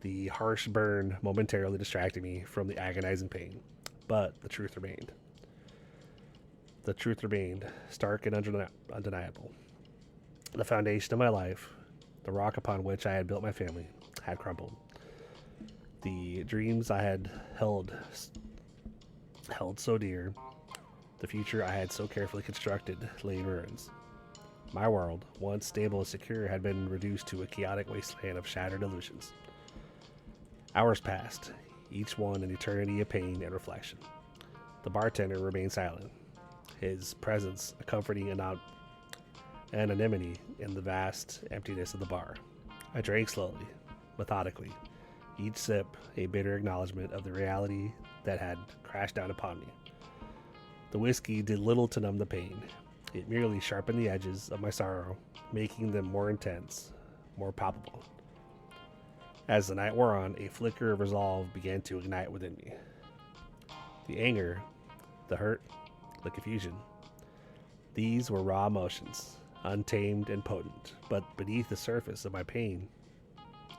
The harsh burn momentarily distracted me from the agonizing pain, but the truth remained. The truth remained, stark and undeniable. The foundation of my life, the rock upon which I had built my family, had crumbled. The dreams I had held so dear, the future I had so carefully constructed, lay in ruins. My world, once stable and secure, had been reduced to a chaotic wasteland of shattered illusions. Hours passed, each one an eternity of pain and reflection. The bartender remained silent, his presence a comforting anonymity in the vast emptiness of the bar. I drank slowly, methodically, each sip a bitter acknowledgement of the reality that had crashed down upon me. The whiskey did little to numb the pain. It merely sharpened the edges of my sorrow, making them more intense, more palpable. As the night wore on, a flicker of resolve began to ignite within me. The anger, the hurt, the confusion. These were raw emotions, untamed and potent, but beneath the surface of my pain,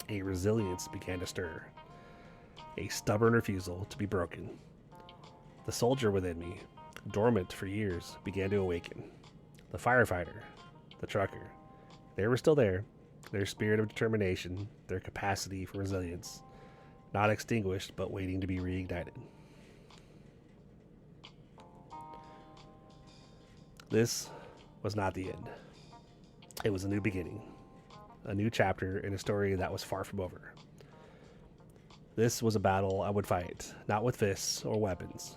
a resilience began to stir, a stubborn refusal to be broken. The soldier within me, dormant for years, began to awaken. The firefighter, the trucker, they were still there, their spirit of determination, their capacity for resilience, not extinguished but waiting to be reignited. This was not the end. It was a new beginning, a new chapter in a story that was far from over. This was a battle I would fight, not with fists or weapons,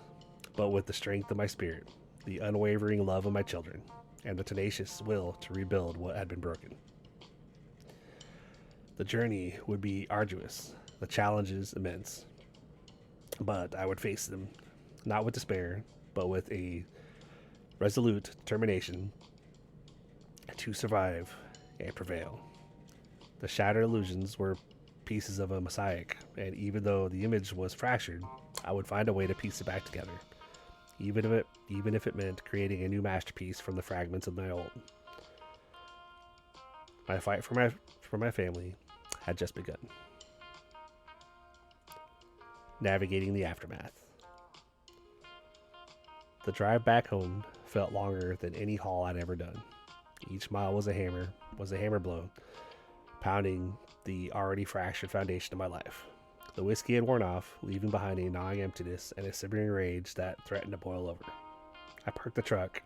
but with the strength of my spirit, the unwavering love of my children, and the tenacious will to rebuild what had been broken. The journey would be arduous, the challenges immense, but I would face them, not with despair, but with a resolute determination to survive and prevail. The shattered illusions were pieces of a mosaic, and even though the image was fractured, I would find a way to piece it back together, even if it meant creating a new masterpiece from the fragments of my old. My fight for my family had just begun. Navigating the aftermath. The drive back home felt longer than any haul I'd ever done. Each mile was a hammer blow, pounding the already fractured foundation of my life. The whiskey had worn off, leaving behind a gnawing emptiness and a simmering rage that threatened to boil over. I parked the truck,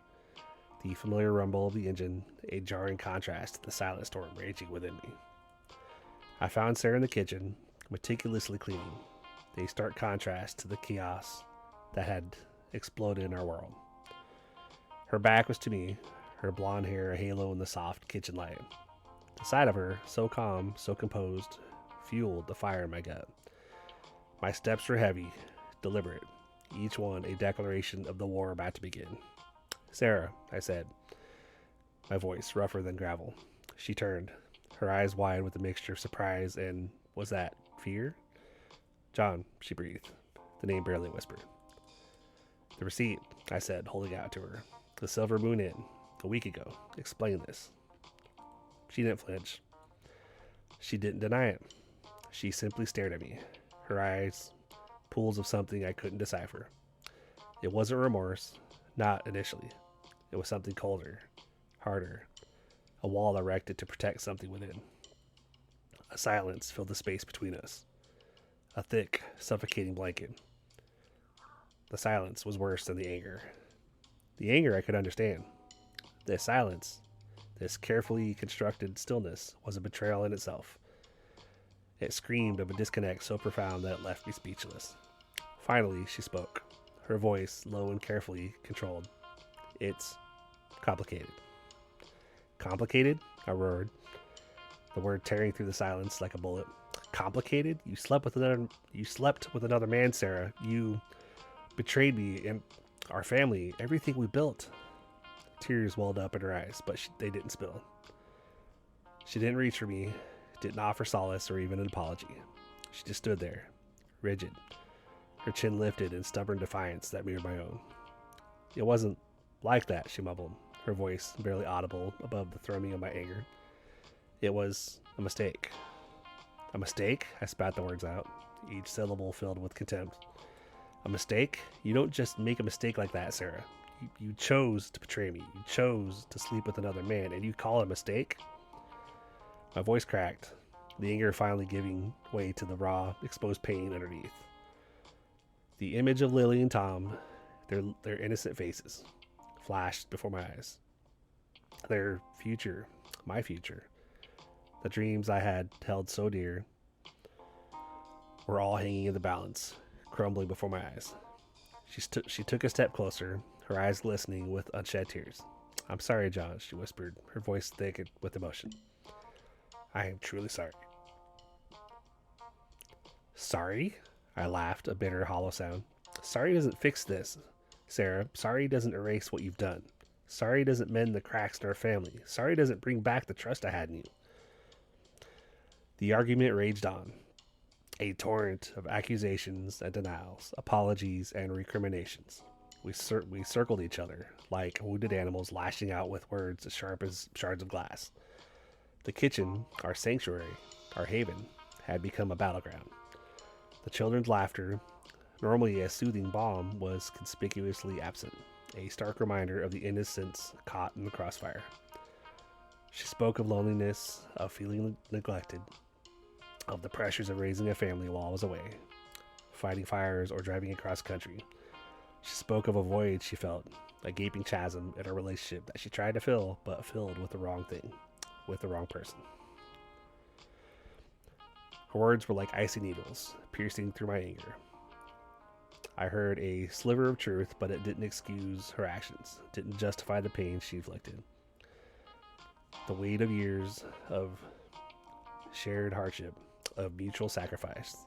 the familiar rumble of the engine, a jarring contrast to the silent storm raging within me. I found Sarah in the kitchen, meticulously cleaning, a stark contrast to the chaos that had exploded in our world. Her back was to me, her blonde hair a halo in the soft kitchen light. The sight of her, so calm, so composed, fueled the fire in my gut. My steps were heavy, deliberate, each one a declaration of the war about to begin. "Sarah," I said, my voice rougher than gravel. She turned, her eyes wide with a mixture of surprise and, was that fear? "John," she breathed, the name barely whispered. "The receipt," I said, holding out to her. "The Silver Moon Inn, a week ago. Explain this." She didn't flinch. She didn't deny it. She simply stared at me, her eyes pools of something I couldn't decipher. It wasn't remorse, not initially. It was something colder, harder, a wall erected to protect something within. A silence filled the space between us, a thick, suffocating blanket. The silence was worse than the anger. The anger I could understand. This silence, this carefully constructed stillness, was a betrayal in itself. It screamed of a disconnect so profound that it left me speechless. Finally, she spoke, her voice low and carefully controlled. "It's complicated." "Complicated?" I roared, the word tearing through the silence like a bullet. "Complicated? You slept with another man, Sarah. You betrayed me and our family, everything we built." Tears welled up in her eyes, but they didn't spill. She didn't reach for me, didn't offer solace or even an apology. She just stood there, rigid, her chin lifted in stubborn defiance that mirrored my own. "It wasn't like that," she mumbled, her voice barely audible above the thrumming of my anger. "It was a mistake." "A mistake?" I spat the words out, each syllable filled with contempt. "A mistake? You don't just make a mistake like that, Sarah. You chose to betray me. You chose to sleep with another man, and you call it a mistake?" My voice cracked, the anger finally giving way to the raw, exposed pain underneath. The image of Lily and Tom, their innocent faces, flashed before my eyes. Their future, my future, the dreams I had held so dear, were all hanging in the balance, crumbling before my eyes. She took a step closer, her eyes glistening with unshed tears. "I'm sorry, John," she whispered, her voice thick with emotion. "I am truly sorry." "Sorry?" I laughed, a bitter, hollow sound. "Sorry doesn't fix this, Sarah. Sorry doesn't erase what you've done. Sorry doesn't mend the cracks in our family. Sorry doesn't bring back the trust I had in you." The argument raged on, a torrent of accusations and denials, apologies and recriminations. We circled each other, like wounded animals lashing out with words as sharp as shards of glass. The kitchen, our sanctuary, our haven, had become a battleground. The children's laughter, normally a soothing balm, was conspicuously absent, a stark reminder of the innocence caught in the crossfire. She spoke of loneliness, of feeling neglected, of the pressures of raising a family while I was away, fighting fires or driving across country. She spoke of a void she felt, a gaping chasm in a relationship that she tried to fill, but filled with the wrong thing, with the wrong person. Her words were like icy needles, piercing through my anger. I heard a sliver of truth, but it didn't excuse her actions, didn't justify the pain she inflicted. The weight of years of shared hardship, of mutual sacrifice,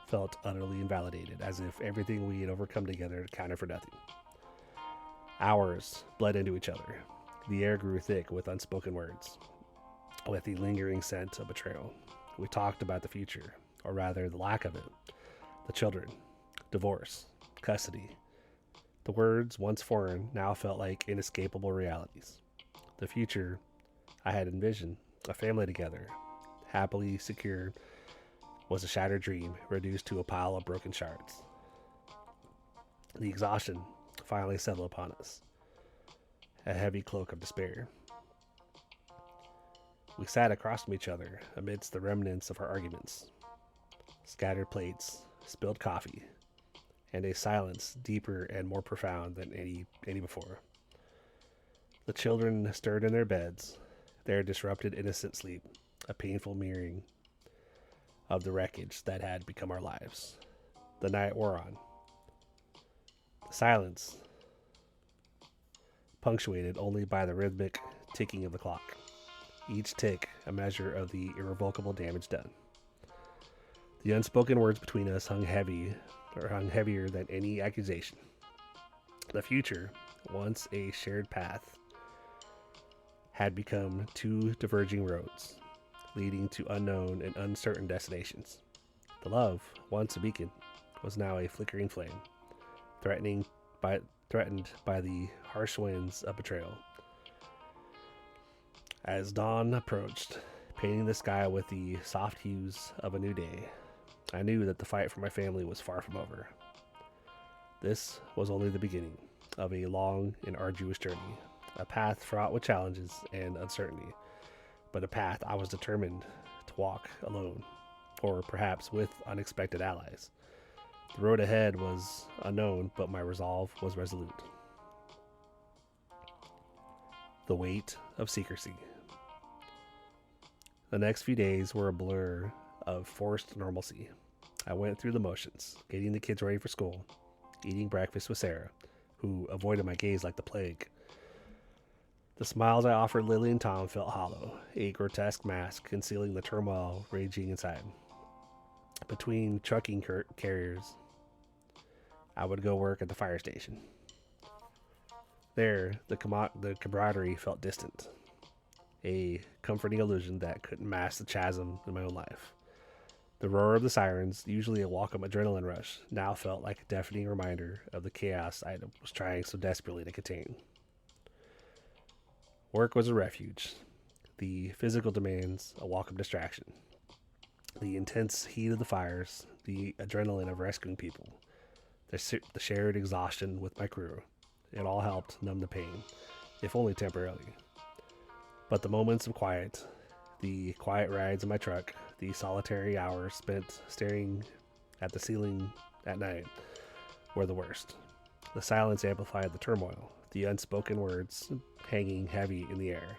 felt utterly invalidated, as if everything we had overcome together counted for nothing. Hours bled into each other. The air grew thick with unspoken words, with the lingering scent of betrayal. We talked about the future, or rather the lack of it, the children, divorce, custody. The words, once foreign, now felt like inescapable realities. The future I had envisioned, a family together, happily secure, was a shattered dream, reduced to a pile of broken shards. The exhaustion finally settled upon us, a heavy cloak of despair. We sat across from each other amidst the remnants of our arguments, scattered plates, spilled coffee, and a silence deeper and more profound than any before. The children stirred in their beds, their disrupted innocent sleep, a painful mirroring of the wreckage that had become our lives. The night wore on. The silence, punctuated only by the rhythmic ticking of the clock, each tick a measure of the irrevocable damage done. The unspoken words between us hung heavier than any accusation. The future, once a shared path, had become two diverging roads, leading to unknown and uncertain destinations. The love, once a beacon, was now a flickering flame, threatened by the harsh winds of betrayal. As dawn approached, painting the sky with the soft hues of a new day, I knew that the fight for my family was far from over. This was only the beginning of a long and arduous journey, a path fraught with challenges and uncertainty, but a path I was determined to walk alone, or perhaps with unexpected allies. The road ahead was unknown, but my resolve was resolute. The weight of secrecy. The next few days were a blur of forced normalcy. I went through the motions, getting the kids ready for school, eating breakfast with Sarah, who avoided my gaze like the plague. The smiles I offered Lily and Tom felt hollow, a grotesque mask concealing the turmoil raging inside. Between trucking carriers, I would go work at the fire station. There, the camaraderie felt distant, a comforting illusion that couldn't mask the chasm in my own life. The roar of the sirens, usually a welcome adrenaline rush, now felt like a deafening reminder of the chaos I was trying so desperately to contain. Work was a refuge, the physical demands a welcome distraction. The intense heat of the fires, the adrenaline of rescuing people, the shared exhaustion with my crew, it all helped numb the pain, if only temporarily. But the moments of quiet, the quiet rides in my truck, the solitary hours spent staring at the ceiling at night, were the worst. The silence amplified the turmoil, the unspoken words hanging heavy in the air,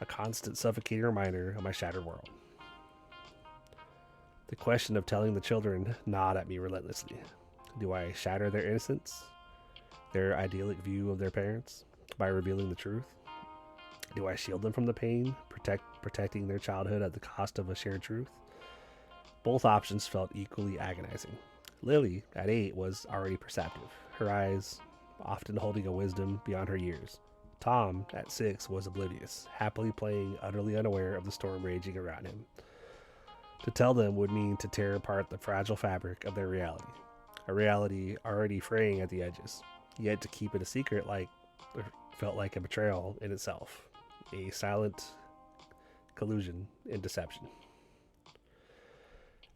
a constant suffocating reminder of my shattered world. The question of telling the children gnawed at me relentlessly. Do I shatter their innocence, their idyllic view of their parents, by revealing the truth? Do I shield them from the pain, protecting their childhood at the cost of a shared truth? Both options felt equally agonizing. Lily, at 8, was already perceptive, her eyes often holding a wisdom beyond her years. Tom, at 6, was oblivious, happily playing, utterly unaware of the storm raging around him. To tell them would mean to tear apart the fragile fabric of their reality, a reality already fraying at the edges. Yet to keep it a secret felt like a betrayal in itself, a silent collusion in deception.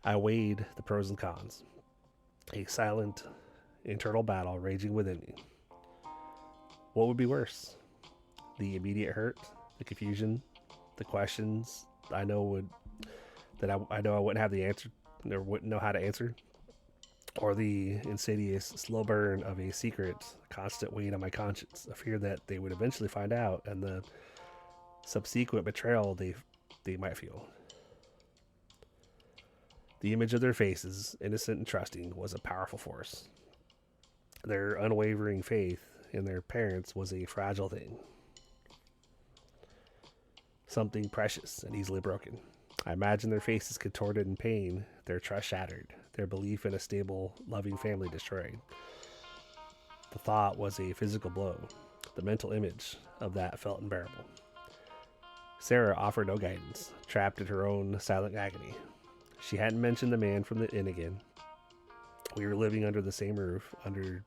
I weighed the pros and cons, a silent internal battle raging within me. What would be worse? The immediate hurt, the confusion, the questions I know I wouldn't have the answer, or wouldn't know how to answer, or the insidious slow burn of a secret, constant weight on my conscience, a fear that they would eventually find out, and the subsequent betrayal they might feel. The image of their faces, innocent and trusting, was a powerful force. Their unwavering faith in their parents was a fragile thing, something precious and easily broken. I imagined their faces contorted in pain, their trust shattered, their belief in a stable, loving family destroyed. The thought was a physical blow. The mental image of that felt unbearable. Sarah offered no guidance, trapped in her own silent agony. She hadn't mentioned the man from the inn again. We were living under the same roof, under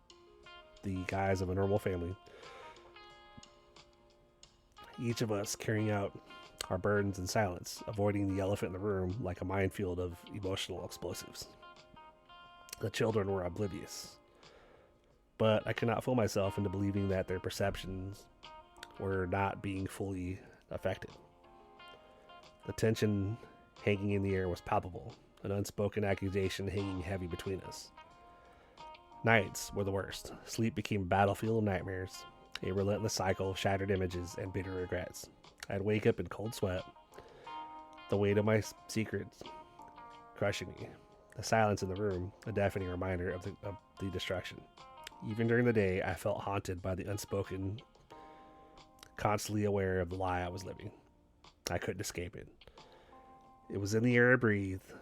the guise of a normal family. Each of us carrying out our burdens in silence, avoiding the elephant in the room like a minefield of emotional explosives. The children were oblivious, but I could not fool myself into believing that their perceptions were not being fully affected. The tension hanging in the air was palpable, an unspoken accusation hanging heavy between us. Nights were the worst. Sleep became a battlefield of nightmares, a relentless cycle of shattered images and bitter regrets. I'd wake up in cold sweat, the weight of my secrets crushing me, the silence in the room a deafening reminder of the destruction. Even during the day, I felt haunted by the unspoken, constantly aware of the lie I was living. I couldn't escape it. It was in the air I breathed,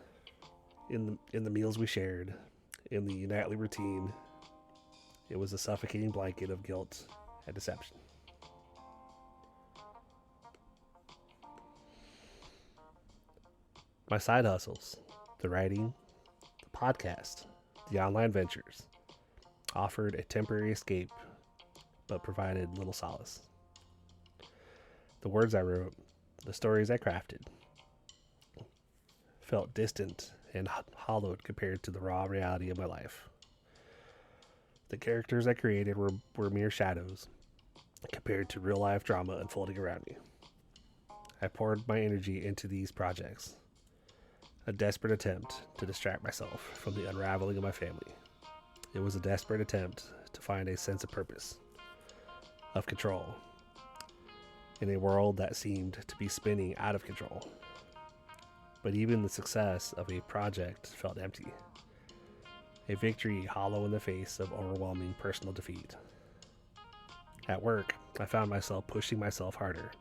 in the meals we shared, in the nightly routine. It was a suffocating blanket of guilt and deception. My side hustles, the writing, the podcast, the online ventures, offered a temporary escape, but provided little solace. The words I wrote, the stories I crafted, felt distant and hollowed compared to the raw reality of my life. The characters I created were mere shadows compared to real life drama unfolding around me. I poured my energy into these projects, a desperate attempt to distract myself from the unraveling of my family. It was a desperate attempt to find a sense of purpose, of control, in a world that seemed to be spinning out of control. But even the success of a project felt empty, a victory hollow in the face of overwhelming personal defeat. At work, I found myself pushing myself harder,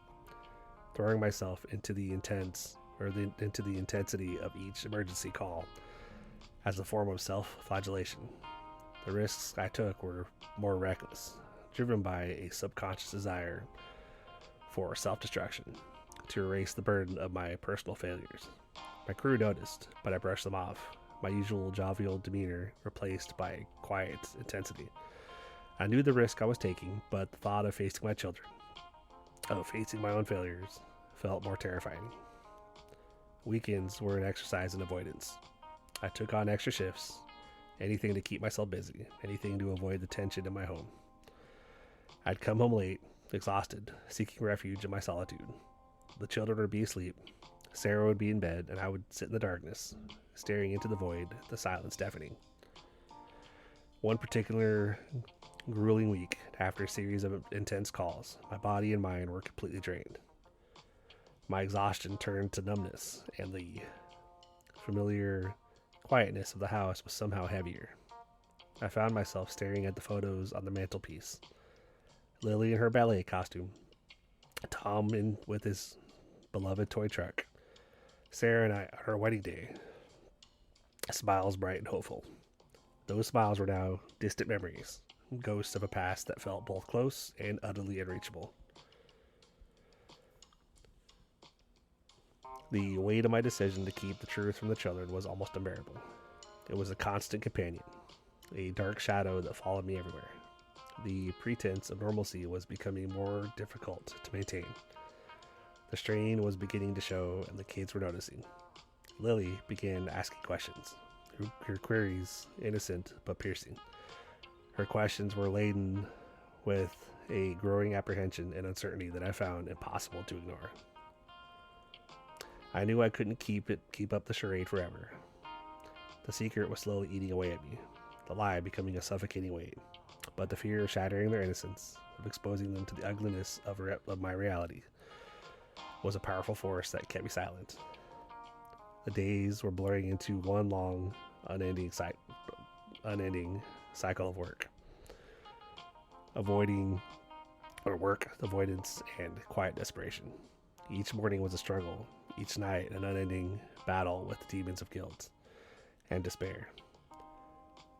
throwing myself into the intensity of each emergency call as a form of self-flagellation. The risks I took were more reckless, driven by a subconscious desire for self-destruction, to erase the burden of my personal failures. My crew noticed, but I brushed them off, my usual jovial demeanor replaced by quiet intensity. I knew the risk I was taking, but the thought of facing my children, of facing my own failures, felt more terrifying. Weekends were an exercise in avoidance. I took on extra shifts, anything to keep myself busy, anything to avoid the tension in my home. I'd come home late, exhausted, seeking refuge in my solitude. The children would be asleep, Sarah would be in bed, and I would sit in the darkness, staring into the void, the silence deafening. One particular grueling week, after a series of intense calls, my body and mind were completely drained. My exhaustion turned to numbness, and the familiar quietness of the house was somehow heavier. I found myself staring at the photos on the mantelpiece. Lily in her ballet costume, Tom with his beloved toy truck, Sarah and I on our wedding day, smiles bright and hopeful. Those smiles were now distant memories, ghosts of a past that felt both close and utterly unreachable. The weight of my decision to keep the truth from the children was almost unbearable. It was a constant companion, a dark shadow that followed me everywhere. The pretense of normalcy was becoming more difficult to maintain. The strain was beginning to show, and the kids were noticing. Lily began asking questions, her queries innocent but piercing. Her questions were laden with a growing apprehension and uncertainty that I found impossible to ignore. I knew I couldn't keep up the charade forever. The secret was slowly eating away at me, the lie becoming a suffocating weight. But the fear of shattering their innocence, of exposing them to the ugliness of my reality, was a powerful force that kept me silent. The days were blurring into one long, unending, unending cycle of work. Work avoidance and quiet desperation. Each morning was a struggle, each night an unending battle with the demons of guilt and despair.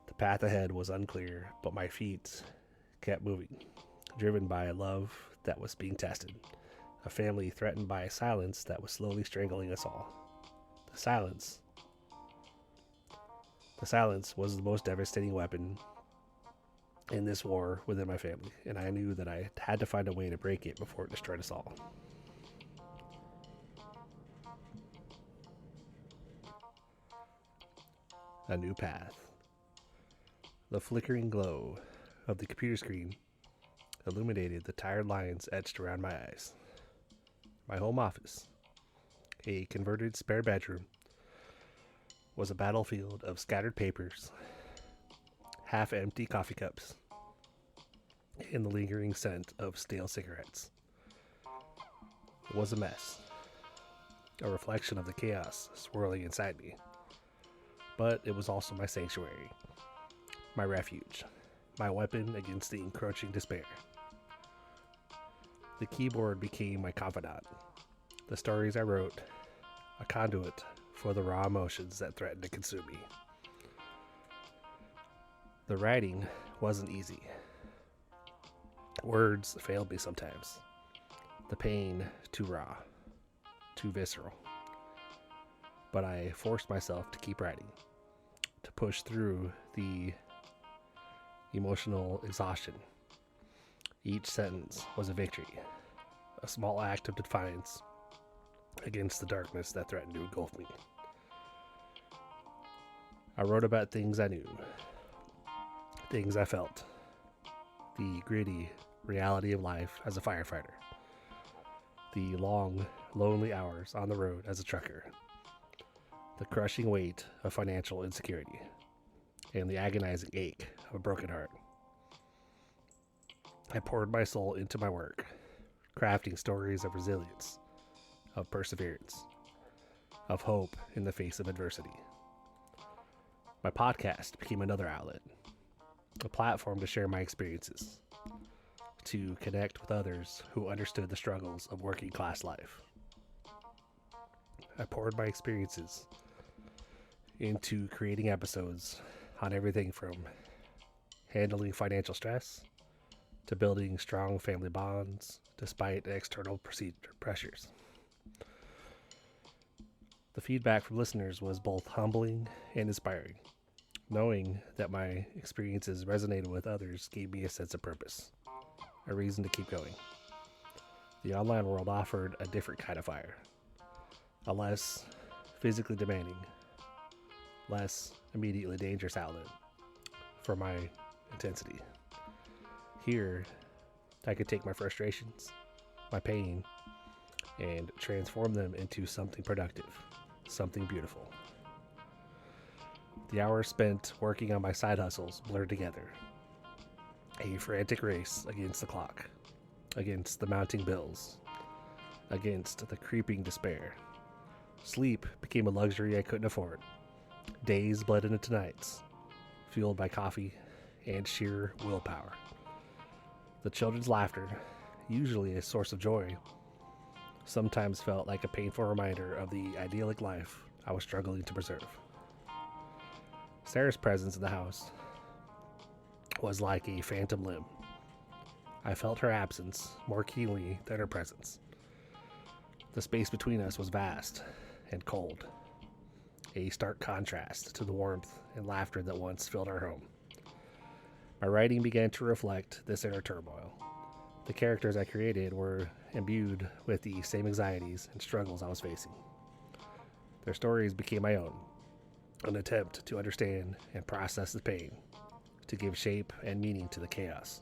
The path ahead was unclear, but my feet kept moving, driven by a love that was being tested, a family threatened by a silence that was slowly strangling us all. The silence was the most devastating weapon in this war within my family, and I knew that I had to find a way to break it before it destroyed us all. A new path. The flickering glow of the computer screen illuminated the tired lines etched around my eyes. My home office, a converted spare bedroom, was a battlefield of scattered papers, half-empty coffee cups, and the lingering scent of stale cigarettes. It was a mess, a reflection of the chaos swirling inside me. But it was also my sanctuary, my refuge, my weapon against the encroaching despair. The keyboard became my confidant, the stories I wrote, a conduit for the raw emotions that threatened to consume me. The writing wasn't easy. Words failed me sometimes. The pain too raw, too visceral. But I forced myself to keep writing, to push through the emotional exhaustion. Each sentence was a victory, a small act of defiance against the darkness that threatened to engulf me. I wrote about things I knew, things I felt, the gritty reality of life as a firefighter, the long, lonely hours on the road as a trucker, the crushing weight of financial insecurity, and the agonizing ache of a broken heart. I poured my soul into my work, crafting stories of resilience, of perseverance, of hope in the face of adversity. My podcast became another outlet, a platform to share my experiences, to connect with others who understood the struggles of working class life. I poured my experiences into creating episodes on everything from handling financial stress to building strong family bonds despite external pressures. The feedback from listeners was both humbling and inspiring. Knowing that my experiences resonated with others gave me a sense of purpose, a reason to keep going. The online world offered a different kind of fire, a less physically demanding, less immediately dangerous outlet for my intensity. Here, I could take my frustrations, my pain, and transform them into something productive, something beautiful. The hours spent working on my side hustles blurred together. A frantic race against the clock, against the mounting bills, against the creeping despair. Sleep became a luxury I couldn't afford. Days bled into nights, fueled by coffee and sheer willpower. The children's laughter, usually a source of joy, sometimes felt like a painful reminder of the idyllic life I was struggling to preserve. Sarah's presence in the house was like a phantom limb. I felt her absence more keenly than her presence. The space between us was vast and cold, a stark contrast to the warmth and laughter that once filled our home. My writing began to reflect this inner turmoil. The characters I created were imbued with the same anxieties and struggles I was facing. Their stories became my own, an attempt to understand and process the pain, to give shape and meaning to the chaos.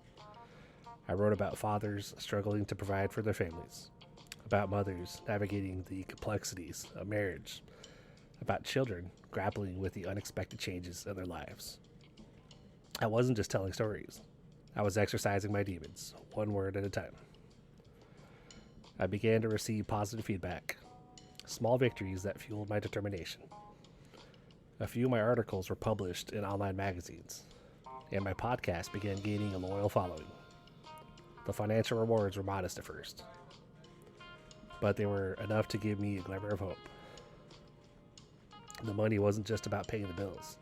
I wrote about fathers struggling to provide for their families, about mothers navigating the complexities of marriage, about children grappling with the unexpected changes in their lives. I wasn't just telling stories. I was exercising my demons, one word at a time. I began to receive positive feedback. small victories that fueled my determination. A few of my articles were published in online magazines, and my podcast began gaining a loyal following. The financial rewards were modest at first, but they were enough to give me a glimmer of hope. The money wasn't just about paying the bills.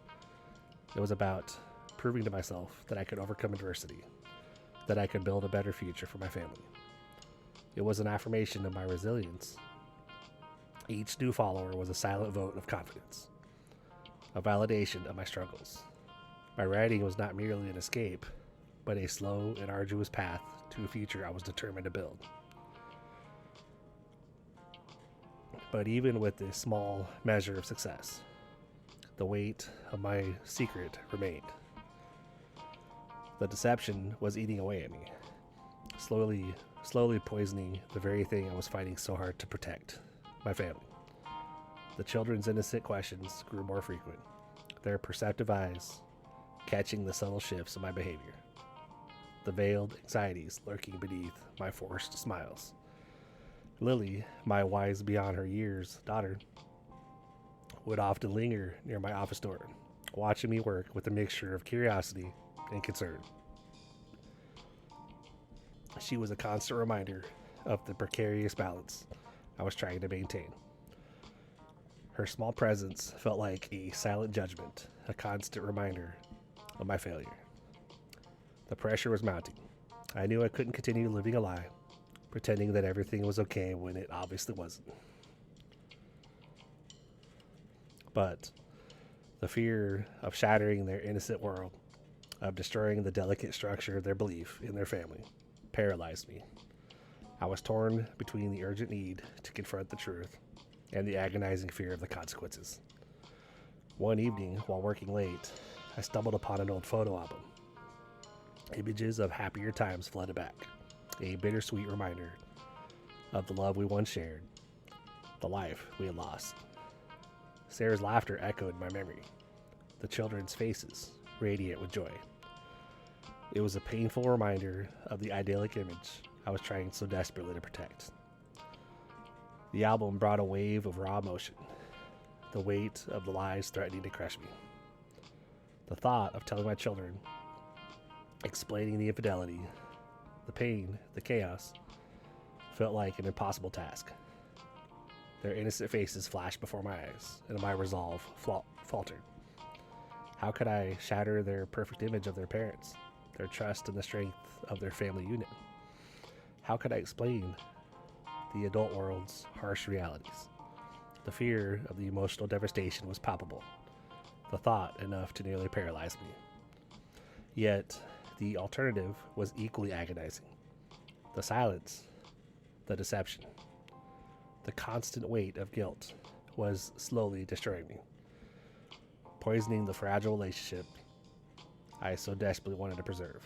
It was about proving to myself that I could overcome adversity, that I could build a better future for my family. It was an affirmation of my resilience. Each new follower was a silent vote of confidence, a validation of my struggles. My writing was not merely an escape, but a slow and arduous path to a future I was determined to build. But even with this small measure of success, the weight of my secret remained. The deception was eating away at me, slowly poisoning the very thing I was fighting so hard to protect, my family. The children's innocent questions grew more frequent, their perceptive eyes catching the subtle shifts of my behavior, the veiled anxieties lurking beneath my forced smiles. Lily, my wise beyond her years daughter, would often linger near my office door, watching me work with a mixture of curiosity and concern. She was a constant reminder of the precarious balance I was trying to maintain. Her small presence felt like a silent judgment, a constant reminder of my failure. The pressure was mounting. I knew I couldn't continue living a lie, pretending that everything was okay when it obviously wasn't. But the fear of shattering their innocent world, of destroying the delicate structure of their belief in their family, paralyzed me. I was torn between the urgent need to confront the truth and the agonizing fear of the consequences. One evening, while working late, I stumbled upon an old photo album. Images of happier times flooded back, a bittersweet reminder of the love we once shared, the life we had lost. Sarah's laughter echoed my memory, the children's faces radiant with joy. It was a painful reminder of the idyllic image I was trying so desperately to protect. The album brought a wave of raw emotion, the weight of the lies threatening to crush me. The thought of telling my children, explaining the infidelity, the pain, the chaos, felt like an impossible task. Their innocent faces flashed before my eyes, and my resolve faltered. How could I shatter their perfect image of their parents, their trust in the strength of their family unit? How could I explain the adult world's harsh realities? The fear of the emotional devastation was palpable, the thought enough to nearly paralyze me. Yet, the alternative was equally agonizing. The silence, the deception, the constant weight of guilt was slowly destroying me, poisoning the fragile relationship I so desperately wanted to preserve.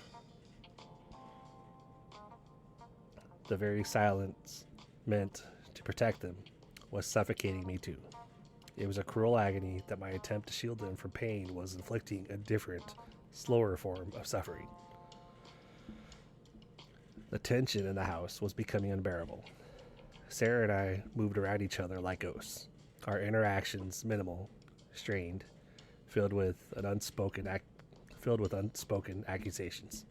The very silence meant to protect them was suffocating me too. It was a cruel agony that my attempt to shield them from pain was inflicting a different, slower form of suffering. The tension in the house was becoming unbearable. Sarah and I moved around each other like ghosts, our interactions minimal, strained, filled with unspoken accusations.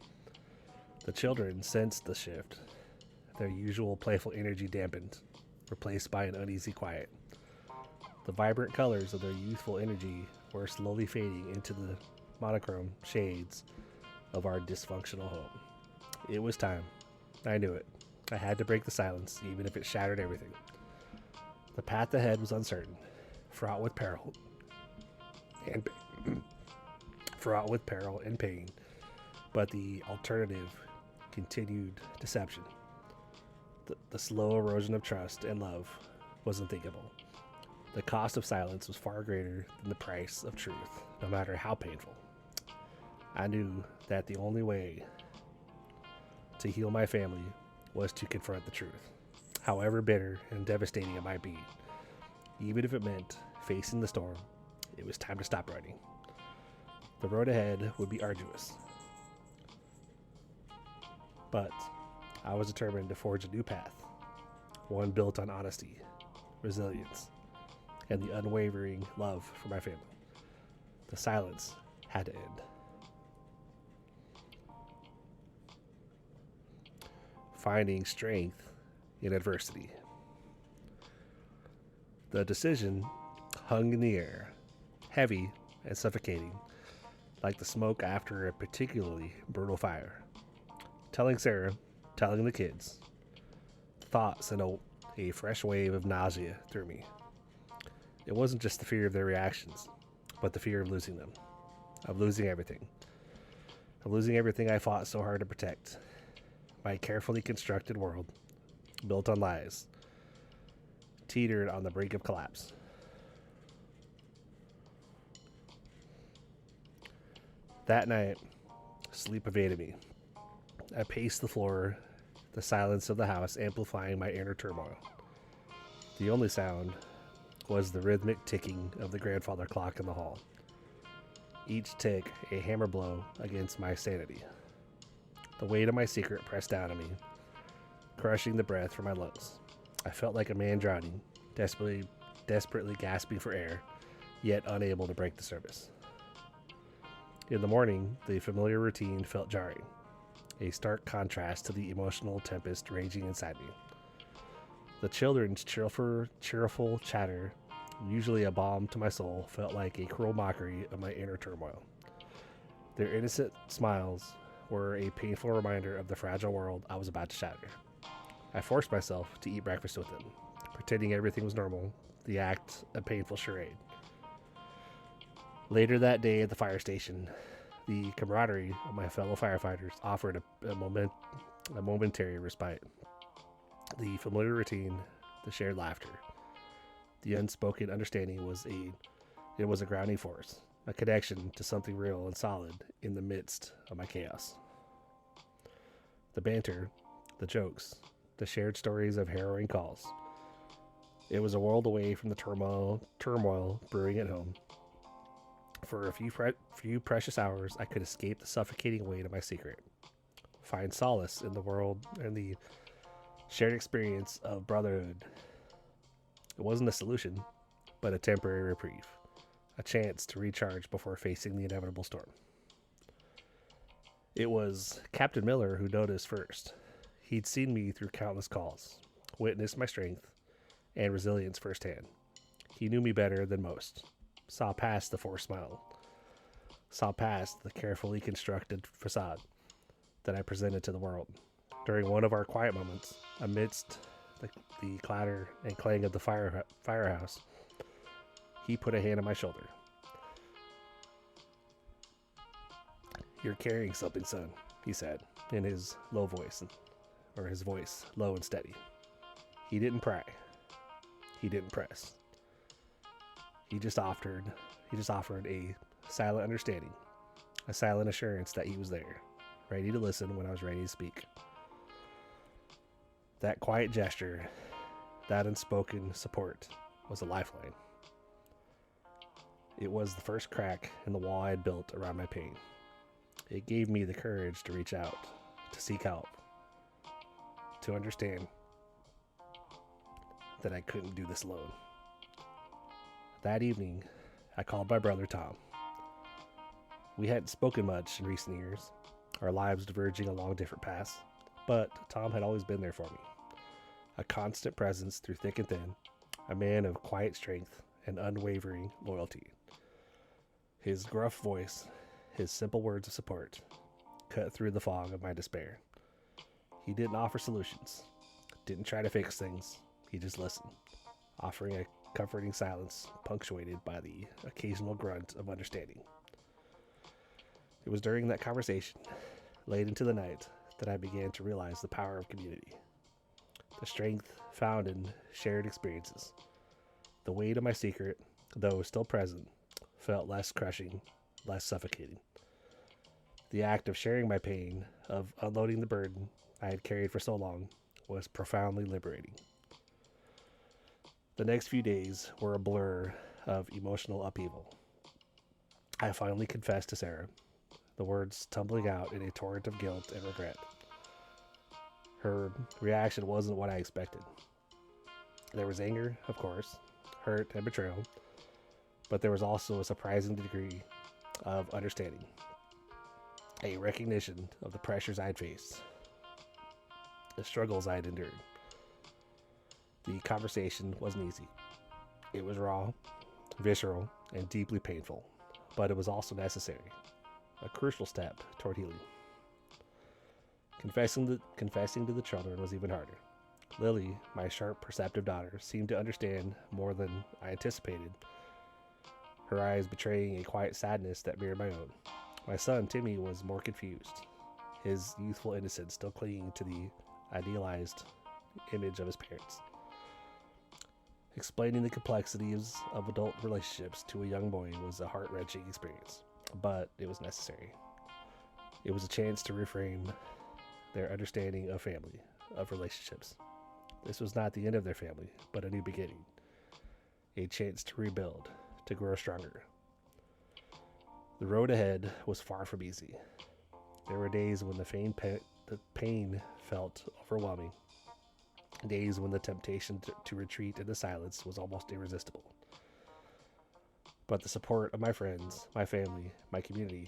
The children sensed the shift, their usual playful energy dampened, replaced by an uneasy quiet. The vibrant colors of their youthful energy were slowly fading into the monochrome shades of our dysfunctional home. It was time. I knew it. I had to break the silence, even if it shattered everything. The path ahead was uncertain, fraught with peril and pain, but the alternative continued deception. The slow erosion of trust and love was unthinkable. The cost of silence was far greater than the price of truth, no matter how painful. I knew that the only way to heal my family was to confront the truth, however bitter and devastating it might be. Even if it meant facing the storm, it was time to stop running. The road ahead would be arduous, but I was determined to forge a new path, one built on honesty, resilience, and the unwavering love for my family. The silence had to end. Finding strength in adversity. The decision hung in the air, heavy and suffocating, like the smoke after a particularly brutal fire. Telling Sarah, telling the kids. Thoughts sent a fresh wave of nausea through me. It wasn't just the fear of their reactions, but the fear of losing them, of losing everything, of losing everything I fought so hard to protect. My carefully constructed world, built on lies, teetered on the brink of collapse. That night, sleep evaded me. I paced the floor, the silence of the house amplifying my inner turmoil. The only sound was the rhythmic ticking of the grandfather clock in the hall. Each tick a hammer blow against my sanity. The weight of my secret pressed down on me, crushing the breath from my lungs. I felt like a man drowning, desperately gasping for air, yet unable to break the surface. In the morning, the familiar routine felt jarring, a stark contrast to the emotional tempest raging inside me. The children's cheerful chatter, usually a balm to my soul, felt like a cruel mockery of my inner turmoil. Their innocent smiles were a painful reminder of the fragile world I was about to shatter. I forced myself to eat breakfast with them, pretending everything was normal, the act a painful charade. Later that day at the fire station, the camaraderie of my fellow firefighters offered a momentary respite. The familiar routine, the shared laughter, the unspoken understanding was a grounding force, a connection to something real and solid in the midst of my chaos. The banter, the jokes, the shared stories of harrowing calls. It was a world away from the turmoil brewing at home. For a few precious hours, I could escape the suffocating weight of my secret, find solace in the world and the shared experience of brotherhood. It wasn't a solution, but a temporary reprieve, a chance to recharge before facing the inevitable storm. It was Captain Miller who noticed first. He'd seen me through countless calls, witnessed my strength and resilience firsthand. He knew me better than most, saw past the forced smile, saw past the carefully constructed facade that I presented to the world. During one of our quiet moments, amidst the clatter and clang of the firehouse, he put a hand on my shoulder. "You're carrying something, son," he said, in his low voice, or his voice low and steady. He didn't pry. He didn't press. He just offered a silent understanding, a silent assurance that he was there, ready to listen when I was ready to speak. That quiet gesture, that unspoken support, was a lifeline. It was the first crack in the wall I had built around my pain. It gave me the courage to reach out, to seek help, to understand that I couldn't do this alone. That evening, I called my brother Tom. We hadn't spoken much in recent years, our lives diverging along different paths, but Tom had always been there for me. A constant presence through thick and thin, a man of quiet strength and unwavering loyalty. His gruff voice, his simple words of support, cut through the fog of my despair. He didn't offer solutions, didn't try to fix things, he just listened, offering a comforting silence punctuated by the occasional grunt of understanding. It was during that conversation, late into the night, that I began to realize the power of community. The strength found in shared experiences. The weight of my secret, though still present, felt less crushing, less suffocating. The act of sharing my pain, of unloading the burden I had carried for so long, was profoundly liberating. The next few days were a blur of emotional upheaval. I finally confessed to Sarah, the words tumbling out in a torrent of guilt and regret. Her reaction wasn't what I expected. There was anger, of course, hurt, and betrayal, but there was also a surprising degree of understanding, a recognition of the pressures I'd faced, the struggles I'd endured. The conversation wasn't easy. It was raw, visceral, and deeply painful, but it was also necessary, a crucial step toward healing. Confessing to the children was even harder. Lily, my sharp, perceptive daughter, seemed to understand more than I anticipated, her eyes betraying a quiet sadness that mirrored my own. My son, Timmy, was more confused, his youthful innocence still clinging to the idealized image of his parents. Explaining the complexities of adult relationships to a young boy was a heart-wrenching experience, but it was necessary. It was a chance to reframe their understanding of family, of relationships. This was not the end of their family, but a new beginning. A chance to rebuild, to grow stronger. The road ahead was far from easy. There were days when the pain felt overwhelming. Days when the temptation to retreat into silence was almost irresistible. But the support of my friends, my family, my community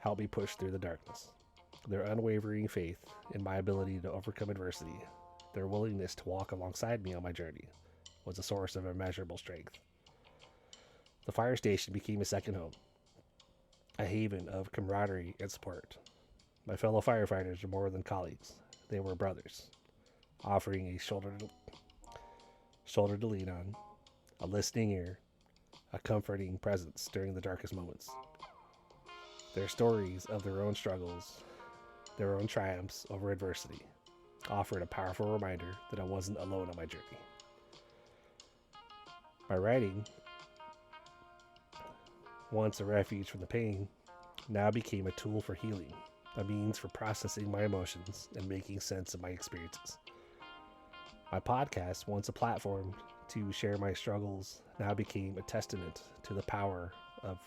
helped me push through the darkness. Their unwavering faith in my ability to overcome adversity, their willingness to walk alongside me on my journey, was a source of immeasurable strength. The fire station became a second home, a haven of camaraderie and support. My fellow firefighters were more than colleagues. They were brothers, offering a shoulder to lean on, a listening ear, a comforting presence during the darkest moments. Their stories of their own struggles, their own triumphs over adversity, offered a powerful reminder that I wasn't alone on my journey. My writing, once a refuge from the pain, now became a tool for healing, a means for processing my emotions and making sense of my experiences. My podcast, once a platform to share my struggles, now became a testament to the power of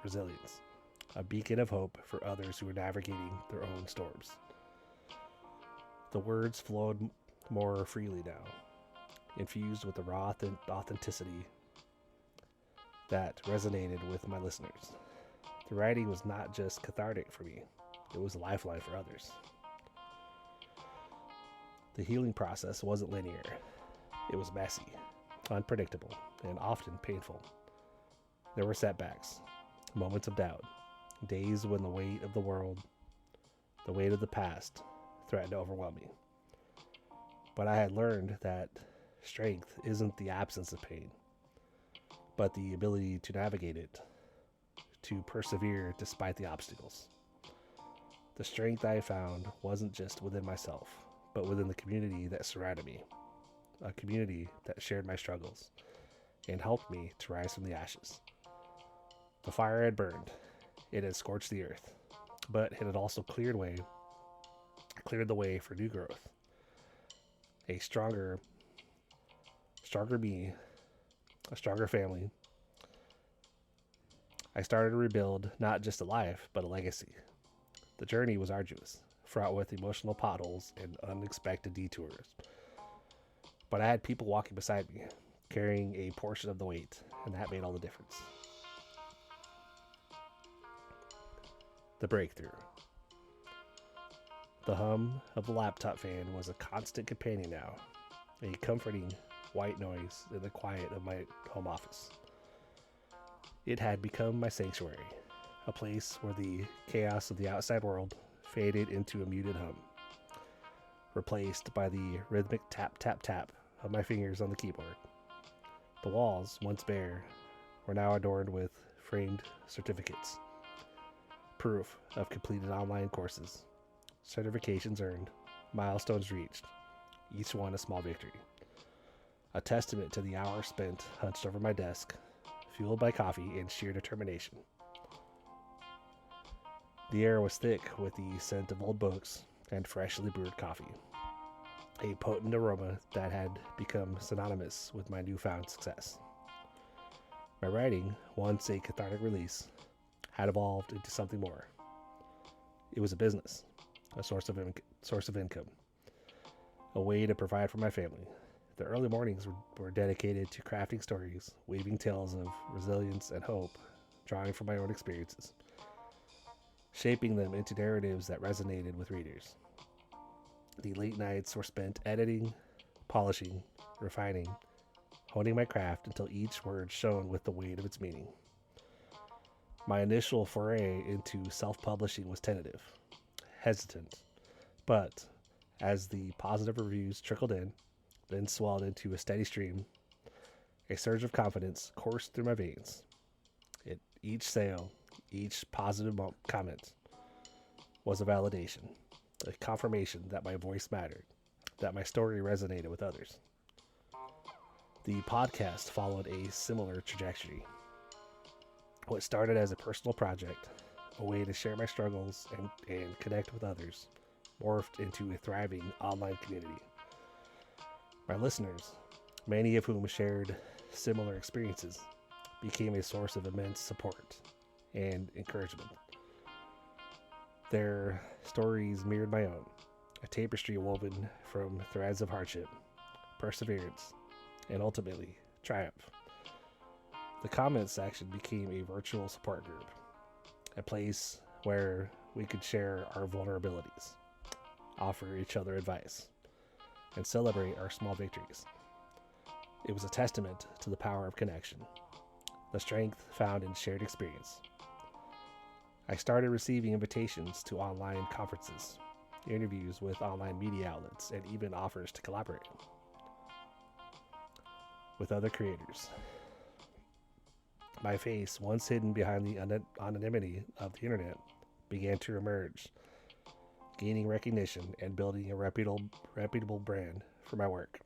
resilience, a beacon of hope for others who are navigating their own storms. The words flowed more freely now, infused with the raw authenticity that resonated with my listeners. The writing was not just cathartic for me, it was a lifeline for others. The healing process wasn't linear. It was messy, unpredictable, and often painful. There were setbacks, moments of doubt, days when the weight of the world, the weight of the past, threatened to overwhelm me. But I had learned that strength isn't the absence of pain, but the ability to navigate it, to persevere despite the obstacles. The strength I found wasn't just within myself, but within the community that surrounded me, a community that shared my struggles and helped me to rise from the ashes. The fire had burned, it had scorched the earth, but it had also cleared the way for new growth. A stronger me, a stronger family. I started to rebuild not just a life, but a legacy. The journey was arduous, fraught with emotional potholes and unexpected detours. But I had people walking beside me, carrying a portion of the weight, and that made all the difference. The breakthrough. The hum of the laptop fan was a constant companion now, a comforting white noise in the quiet of my home office. It had become my sanctuary, a place where the chaos of the outside world faded into a muted hum, replaced by the rhythmic tap, tap, tap of my fingers on the keyboard. The walls, once bare, were now adorned with framed certificates, proof of completed online courses, certifications earned, milestones reached, each one a small victory. A testament to the hours spent hunched over my desk, fueled by coffee and sheer determination. The air was thick with the scent of old books and freshly brewed coffee, a potent aroma that had become synonymous with my newfound success. My writing, once a cathartic release, had evolved into something more. It was a business, a source of income, a way to provide for my family, The early mornings were dedicated to crafting stories, weaving tales of resilience and hope, drawing from my own experiences, shaping them into narratives that resonated with readers. The late nights were spent editing, polishing, refining, honing my craft until each word shone with the weight of its meaning. My initial foray into self publishing was tentative, hesitant, but as the positive reviews trickled in, then swelled into a steady stream, a surge of confidence coursed through my veins. Each sale, each positive comment was a validation, a confirmation that my voice mattered, that my story resonated with others. The podcast followed a similar trajectory. What started as a personal project, a way to share my struggles and connect with others, morphed into a thriving online community. My listeners, many of whom shared similar experiences, became a source of immense support and encouragement. Their stories mirrored my own, a tapestry woven from threads of hardship, perseverance, and ultimately triumph. The comments section became a virtual support group, a place where we could share our vulnerabilities, offer each other advice, and celebrate our small victories. It was a testament to the power of connection, the strength found in shared experience. I started receiving invitations to online conferences, interviews with online media outlets, and even offers to collaborate with other creators. My face, once hidden behind the anonymity of the internet, began to emerge, gaining recognition and building a reputable brand for my work.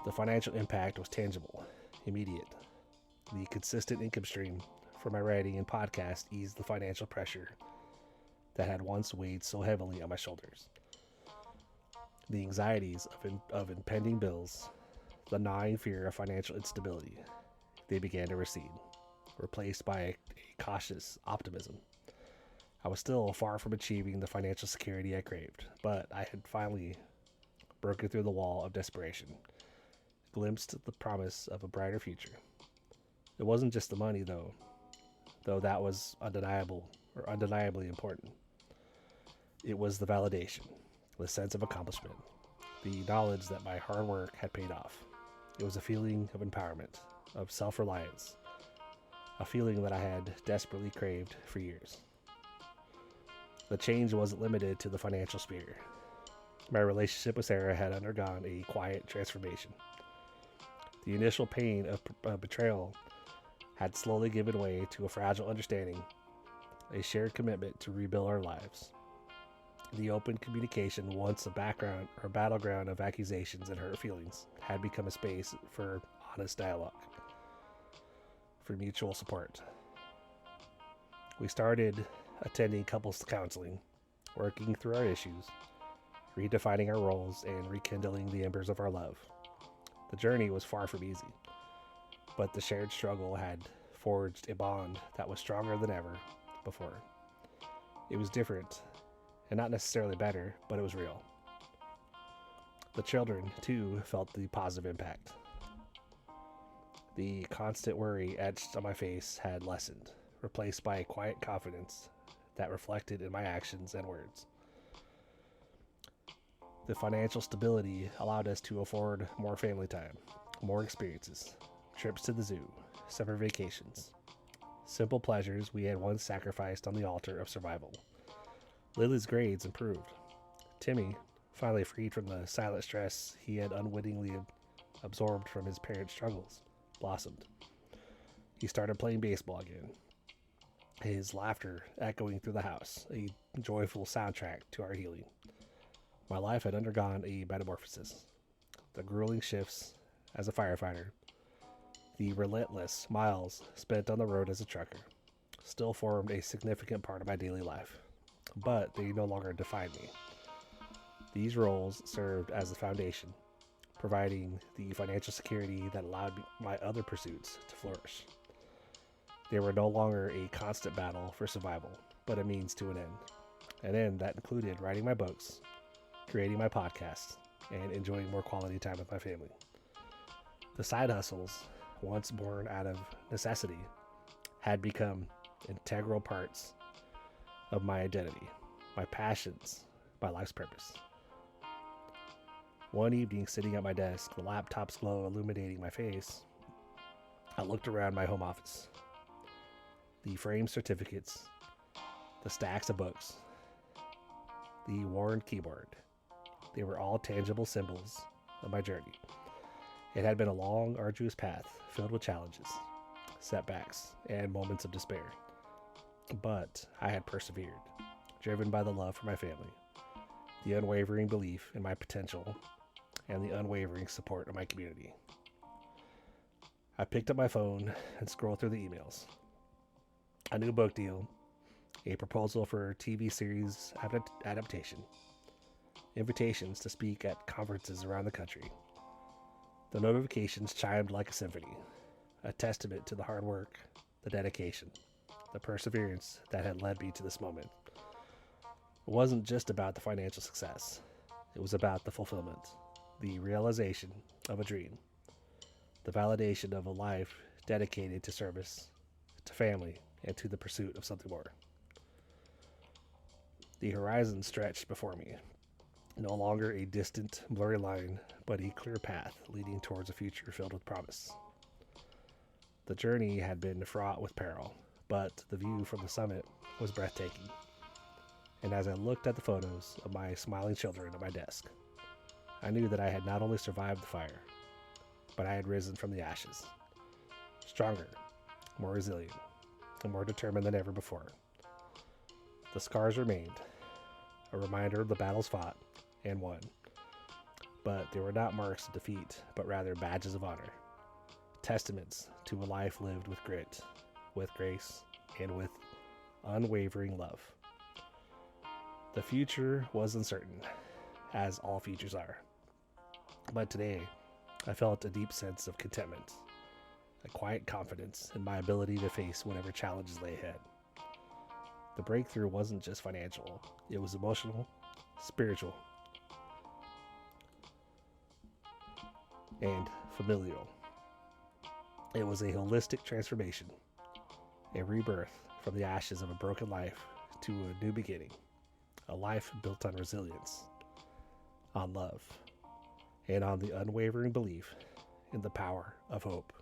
The financial impact was tangible, immediate. The consistent income stream for my writing and podcast eased the financial pressure that had once weighed so heavily on my shoulders. The anxieties of impending bills, the gnawing fear of financial instability, they began to recede, replaced by a cautious optimism. I was still far from achieving the financial security I craved, but I had finally broken through the wall of desperation, glimpsed the promise of a brighter future. It wasn't just the money, though that was undeniably important. It was the validation, the sense of accomplishment, the knowledge that my hard work had paid off. It was a feeling of empowerment, of self-reliance, a feeling that I had desperately craved for years. The change wasn't limited to the financial sphere. My relationship with Sarah had undergone a quiet transformation. The initial pain of betrayal had slowly given way to a fragile understanding, a shared commitment to rebuild our lives. The open communication, once a battleground of accusations and hurt feelings, had become a space for honest dialogue, for mutual support. We started attending couples counseling, working through our issues, redefining our roles, and rekindling the embers of our love. The journey was far from easy, but the shared struggle had forged a bond that was stronger than ever before. It was different, and not necessarily better, but it was real. The children, too, felt the positive impact. The constant worry etched on my face had lessened, replaced by a quiet confidence that reflected in my actions and words. The financial stability allowed us to afford more family time, more experiences, trips to the zoo, summer vacations, simple pleasures we had once sacrificed on the altar of survival. Lily's grades improved. Timmy, finally freed from the silent stress he had unwittingly absorbed from his parents' struggles, blossomed. He started playing baseball again, his laughter echoing through the house, a joyful soundtrack to our healing. My life had undergone a metamorphosis. The grueling shifts as a firefighter, the relentless miles spent on the road as a trucker, still formed a significant part of my daily life, but they no longer defined me. These roles served as the foundation, providing the financial security that allowed my other pursuits to flourish. They were no longer a constant battle for survival, but a means to an end that included writing my books, creating my podcast, and enjoying more quality time with my family. The side hustles, once born out of necessity, had become integral parts of my identity, my passions, my life's purpose. One evening, sitting at my desk, the laptop's glow illuminating my face, I looked around my home office. The framed certificates, the stacks of books, the worn keyboard, they were all tangible symbols of my journey. It had been a long, arduous path filled with challenges, setbacks, and moments of despair. But I had persevered, driven by the love for my family, the unwavering belief in my potential, and the unwavering support of my community. I picked up my phone and scrolled through the emails. A new book deal, a proposal for a TV series adaptation, invitations to speak at conferences around the country. The notifications chimed like a symphony, a testament to the hard work, the dedication, the perseverance that had led me to this moment. It wasn't just about the financial success. It was about the fulfillment, the realization of a dream, the validation of a life dedicated to service, to family, and to the pursuit of something more. The horizon stretched before me, no longer a distant, blurry line, but a clear path leading towards a future filled with promise. The journey had been fraught with peril, but the view from the summit was breathtaking. And as I looked at the photos of my smiling children at my desk, I knew that I had not only survived the fire, but I had risen from the ashes, stronger, more resilient, and more determined than ever before. The scars remained, a reminder of the battles fought and won, but they were not marks of defeat, but rather badges of honor, testaments to a life lived with grit, with grace, and with unwavering love. The future was uncertain, as all futures are, but today I felt a deep sense of contentment, a quiet confidence in my ability to face whatever challenges lay ahead. The breakthrough wasn't just financial, it was emotional, spiritual, and familial. It was a holistic transformation, a rebirth from the ashes of a broken life to a new beginning, a life built on resilience, on love, and on the unwavering belief in the power of hope.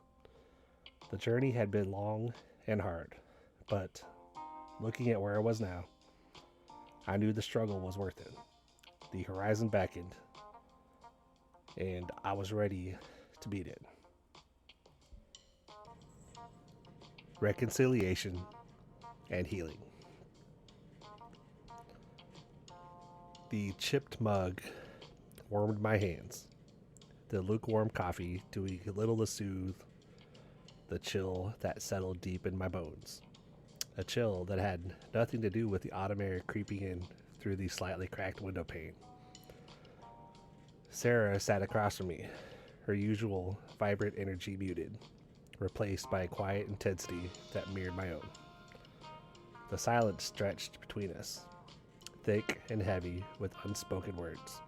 The journey had been long and hard, but looking at where I was now, I knew the struggle was worth it. The horizon beckoned, and I was ready to beat it. Reconciliation and healing. The chipped mug warmed my hands, the lukewarm coffee doing little to soothe the chill that settled deep in my bones. A chill that had nothing to do with the autumn air creeping in through the slightly cracked window pane. Sarah sat across from me, her usual vibrant energy muted, replaced by a quiet intensity that mirrored my own. The silence stretched between us, thick and heavy with unspoken words,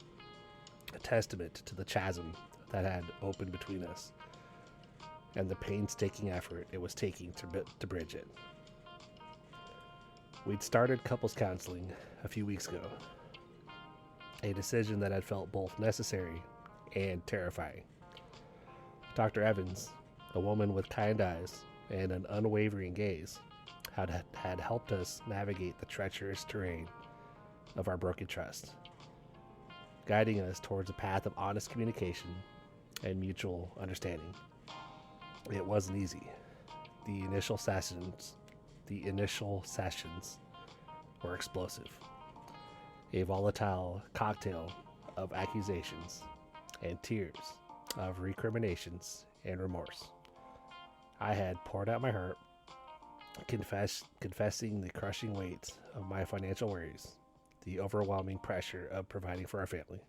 a testament to the chasm that had opened between us and the painstaking effort it was taking to bridge it. We'd started couples counseling a few weeks ago, a decision that had felt both necessary and terrifying. Dr. Evans, a woman with kind eyes and an unwavering gaze, had helped us navigate the treacherous terrain of our broken trust, guiding us towards a path of honest communication and mutual understanding. It wasn't easy. The initial sessions were explosive, a volatile cocktail of accusations and tears, of recriminations and remorse. I had poured out my heart, confessing the crushing weight of my financial worries, the overwhelming pressure of providing for our family,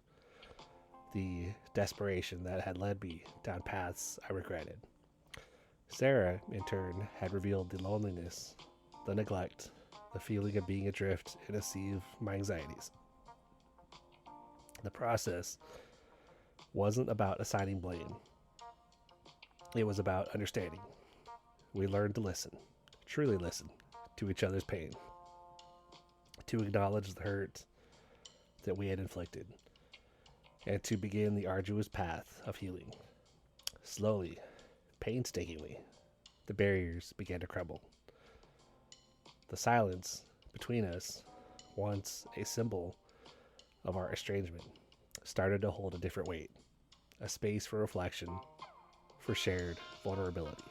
the desperation that had led me down paths I regretted. Sarah, in turn, had revealed the loneliness, the neglect, the feeling of being adrift in a sea of my anxieties. The process wasn't about assigning blame, it was about understanding. We learned to listen, truly listen, to each other's pain, to acknowledge the hurt that we had inflicted, and to begin the arduous path of healing. Slowly, painstakingly, the barriers began to crumble. The silence between us, once a symbol of our estrangement, started to hold a different weight, a space for reflection, for shared vulnerability.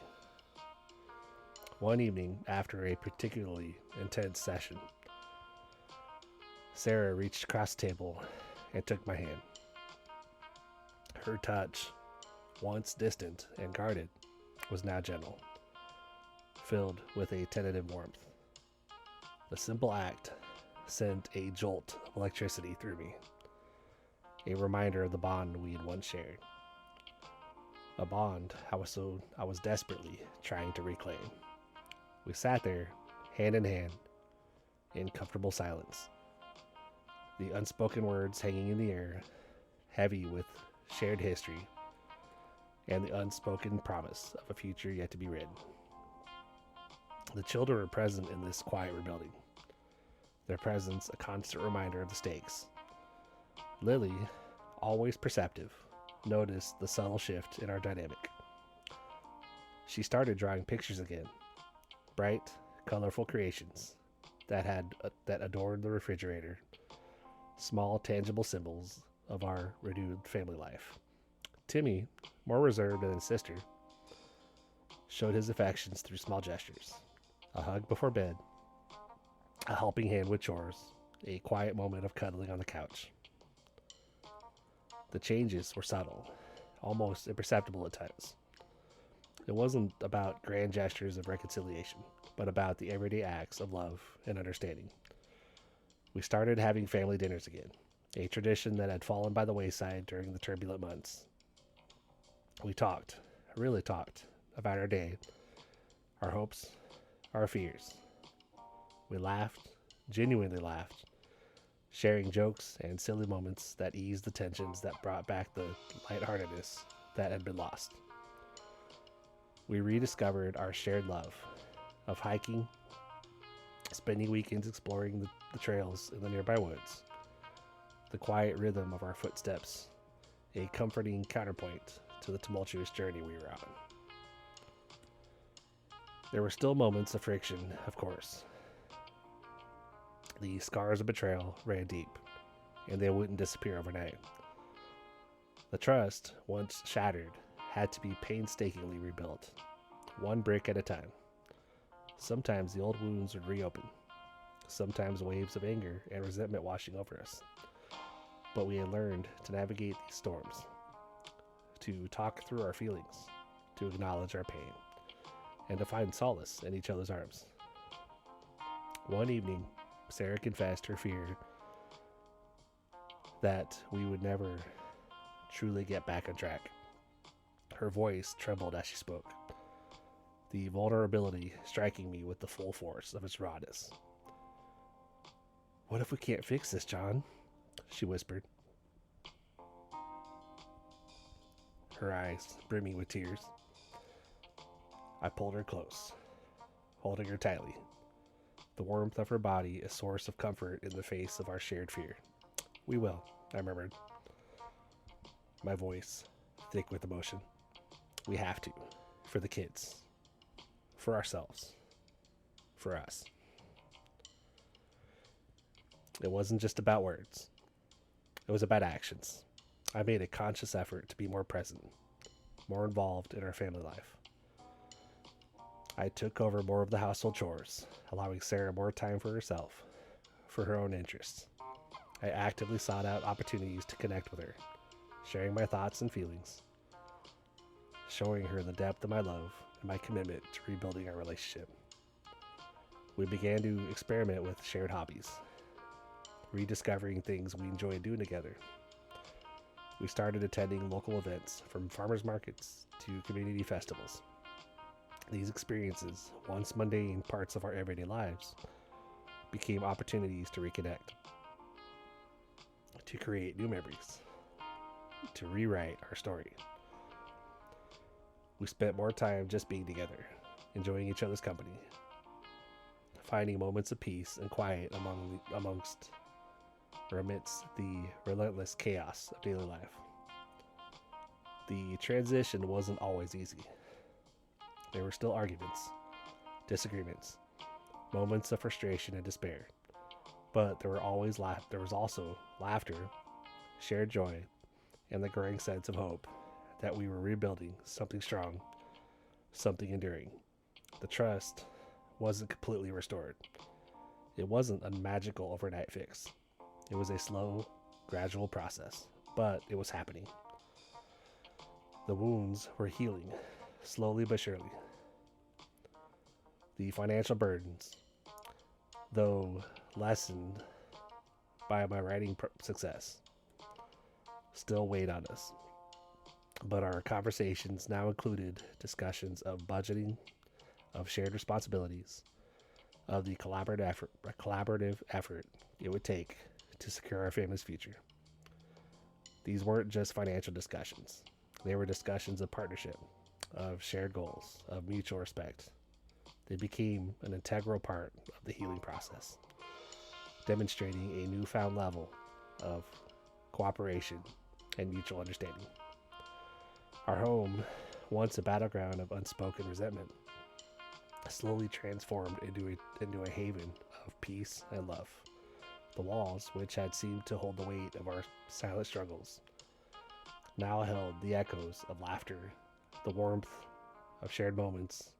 One evening, after a particularly intense session, Sarah reached across the table and took my hand. Her touch, once distant and guarded, was now gentle, filled with a tentative warmth. The simple act sent a jolt of electricity through me, a reminder of the bond we had once shared. A bond I was desperately trying to reclaim. We sat there, hand in hand, in comfortable silence, the unspoken words hanging in the air, heavy with shared history, and the unspoken promise of a future yet to be written. The children were present in this quiet rebuilding, their presence a constant reminder of the stakes. Lily, always perceptive, noticed the subtle shift in our dynamic. She started drawing pictures again, bright, colorful creations that adorned the refrigerator, small, tangible symbols of our renewed family life. Timmy, more reserved than his sister, showed his affections through small gestures. A hug before bed, a helping hand with chores, a quiet moment of cuddling on the couch. The changes were subtle, almost imperceptible at times. It wasn't about grand gestures of reconciliation, but about the everyday acts of love and understanding. We started having family dinners again, a tradition that had fallen by the wayside during the turbulent months. We talked, really talked, about our day, our hopes, our fears. We laughed, genuinely laughed, sharing jokes and silly moments that eased the tensions that brought back the lightheartedness that had been lost. We rediscovered our shared love of hiking, spending weekends exploring the trails in the nearby woods, the quiet rhythm of our footsteps, a comforting counterpoint to the tumultuous journey we were on. There were still moments of friction, of course. The scars of betrayal ran deep, and they wouldn't disappear overnight. The trust, once shattered, had to be painstakingly rebuilt, one brick at a time. Sometimes the old wounds would reopen, sometimes waves of anger and resentment washing over us. But we had learned to navigate these storms, to talk through our feelings, to acknowledge our pain, and to find solace in each other's arms. One evening, Sarah confessed her fear that we would never truly get back on track. Her voice trembled as she spoke, the vulnerability striking me with the full force of its rawness. "What if we can't fix this, John?" she whispered, her eyes brimming with tears. I pulled her close, holding her tightly, the warmth of her body a source of comfort in the face of our shared fear. "We will," I murmured, my voice thick with emotion. "We have to, for the kids, for ourselves, for us." It wasn't just about words. It was about actions. I made a conscious effort to be more present, more involved in our family life. I took over more of the household chores, allowing Sarah more time for herself, for her own interests. I actively sought out opportunities to connect with her, sharing my thoughts and feelings, showing her the depth of my love and my commitment to rebuilding our relationship. We began to experiment with shared hobbies, rediscovering things we enjoyed doing together. We started attending local events, from farmers markets to community festivals. These experiences, once mundane parts of our everyday lives, became opportunities to reconnect, to create new memories, to rewrite our story. We spent more time just being together, enjoying each other's company, finding moments of peace and quiet amidst the relentless chaos of daily life. The transition wasn't always easy. There were still arguments, disagreements, moments of frustration and despair. But there was also laughter, shared joy, and the growing sense of hope that we were rebuilding something strong, something enduring. The trust wasn't completely restored. It wasn't a magical overnight fix. It was a slow, gradual process, but it was happening. The wounds were healing, slowly but surely. The financial burdens, though lessened by my writing success, still weighed on us. But our conversations now included discussions of budgeting, of shared responsibilities, of the collaborative effort it would take to secure our family's future. These weren't just financial discussions. They were discussions of partnership, of shared goals, of mutual respect. They became an integral part of the healing process, demonstrating a newfound level of cooperation and mutual understanding. Our home, once a battleground of unspoken resentment, slowly transformed into a haven of peace and love. The walls, which had seemed to hold the weight of our silent struggles, now held the echoes of laughter, the warmth of shared moments,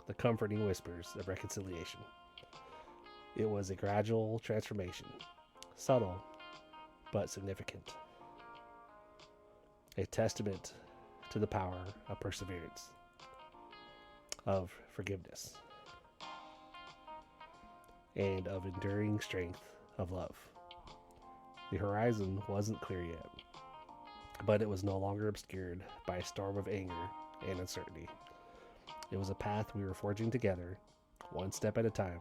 the comforting whispers of reconciliation. It was a gradual transformation, subtle but significant, a testament to the power of perseverance, of forgiveness, and of enduring strength of love. The horizon wasn't clear yet, but it was no longer obscured by a storm of anger and uncertainty. It was a path we were forging together, one step at a time,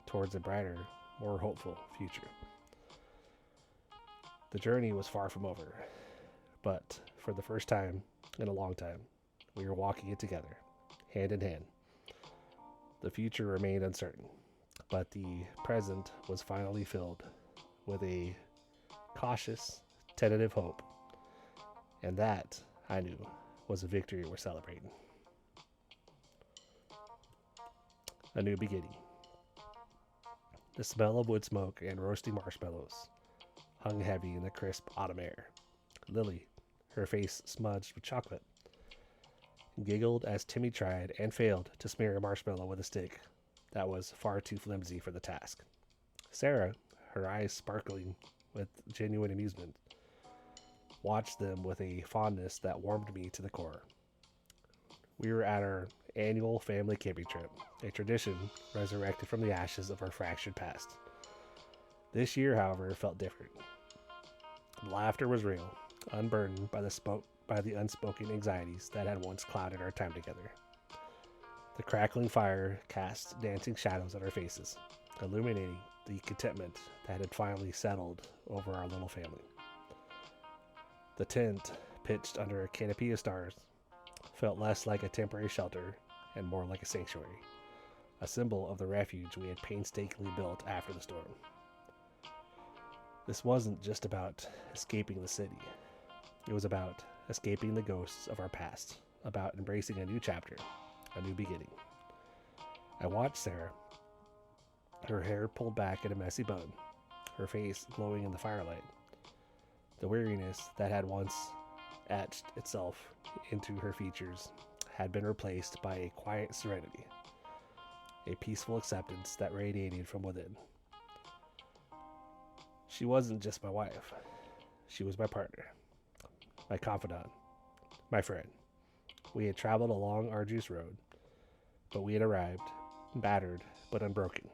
towards a brighter, more hopeful future. The journey was far from over, but for the first time in a long time, we were walking it together, hand in hand. The future remained uncertain, but the present was finally filled with a cautious, tentative hope. And that, I knew, was a victory we're celebrating. A new beginning. The smell of wood smoke and roasting marshmallows hung heavy in the crisp autumn air. Lily, her face smudged with chocolate, giggled as Timmy tried and failed to smear a marshmallow with a stick that was far too flimsy for the task. Sarah, her eyes sparkling with genuine amusement, watched them with a fondness that warmed me to the core. We were at our annual family camping trip, a tradition resurrected from the ashes of our fractured past. This year, however, felt different. The laughter was real, unburdened by the unspoken anxieties that had once clouded our time together. The crackling fire cast dancing shadows on our faces, illuminating the contentment that had finally settled over our little family. The tent, pitched under a canopy of stars, felt less like a temporary shelter and more like a sanctuary, a symbol of the refuge we had painstakingly built after the storm. This wasn't just about escaping the city. It was about escaping the ghosts of our past, about embracing a new chapter, a new beginning. I watched Sarah, her hair pulled back in a messy bun, her face glowing in the firelight. The weariness that had once etched itself into her features had been replaced by a quiet serenity, a peaceful acceptance that radiated from within. She wasn't just my wife. She was my partner, my confidant, my friend. We had traveled a long, arduous road, but we had arrived, battered but unbroken,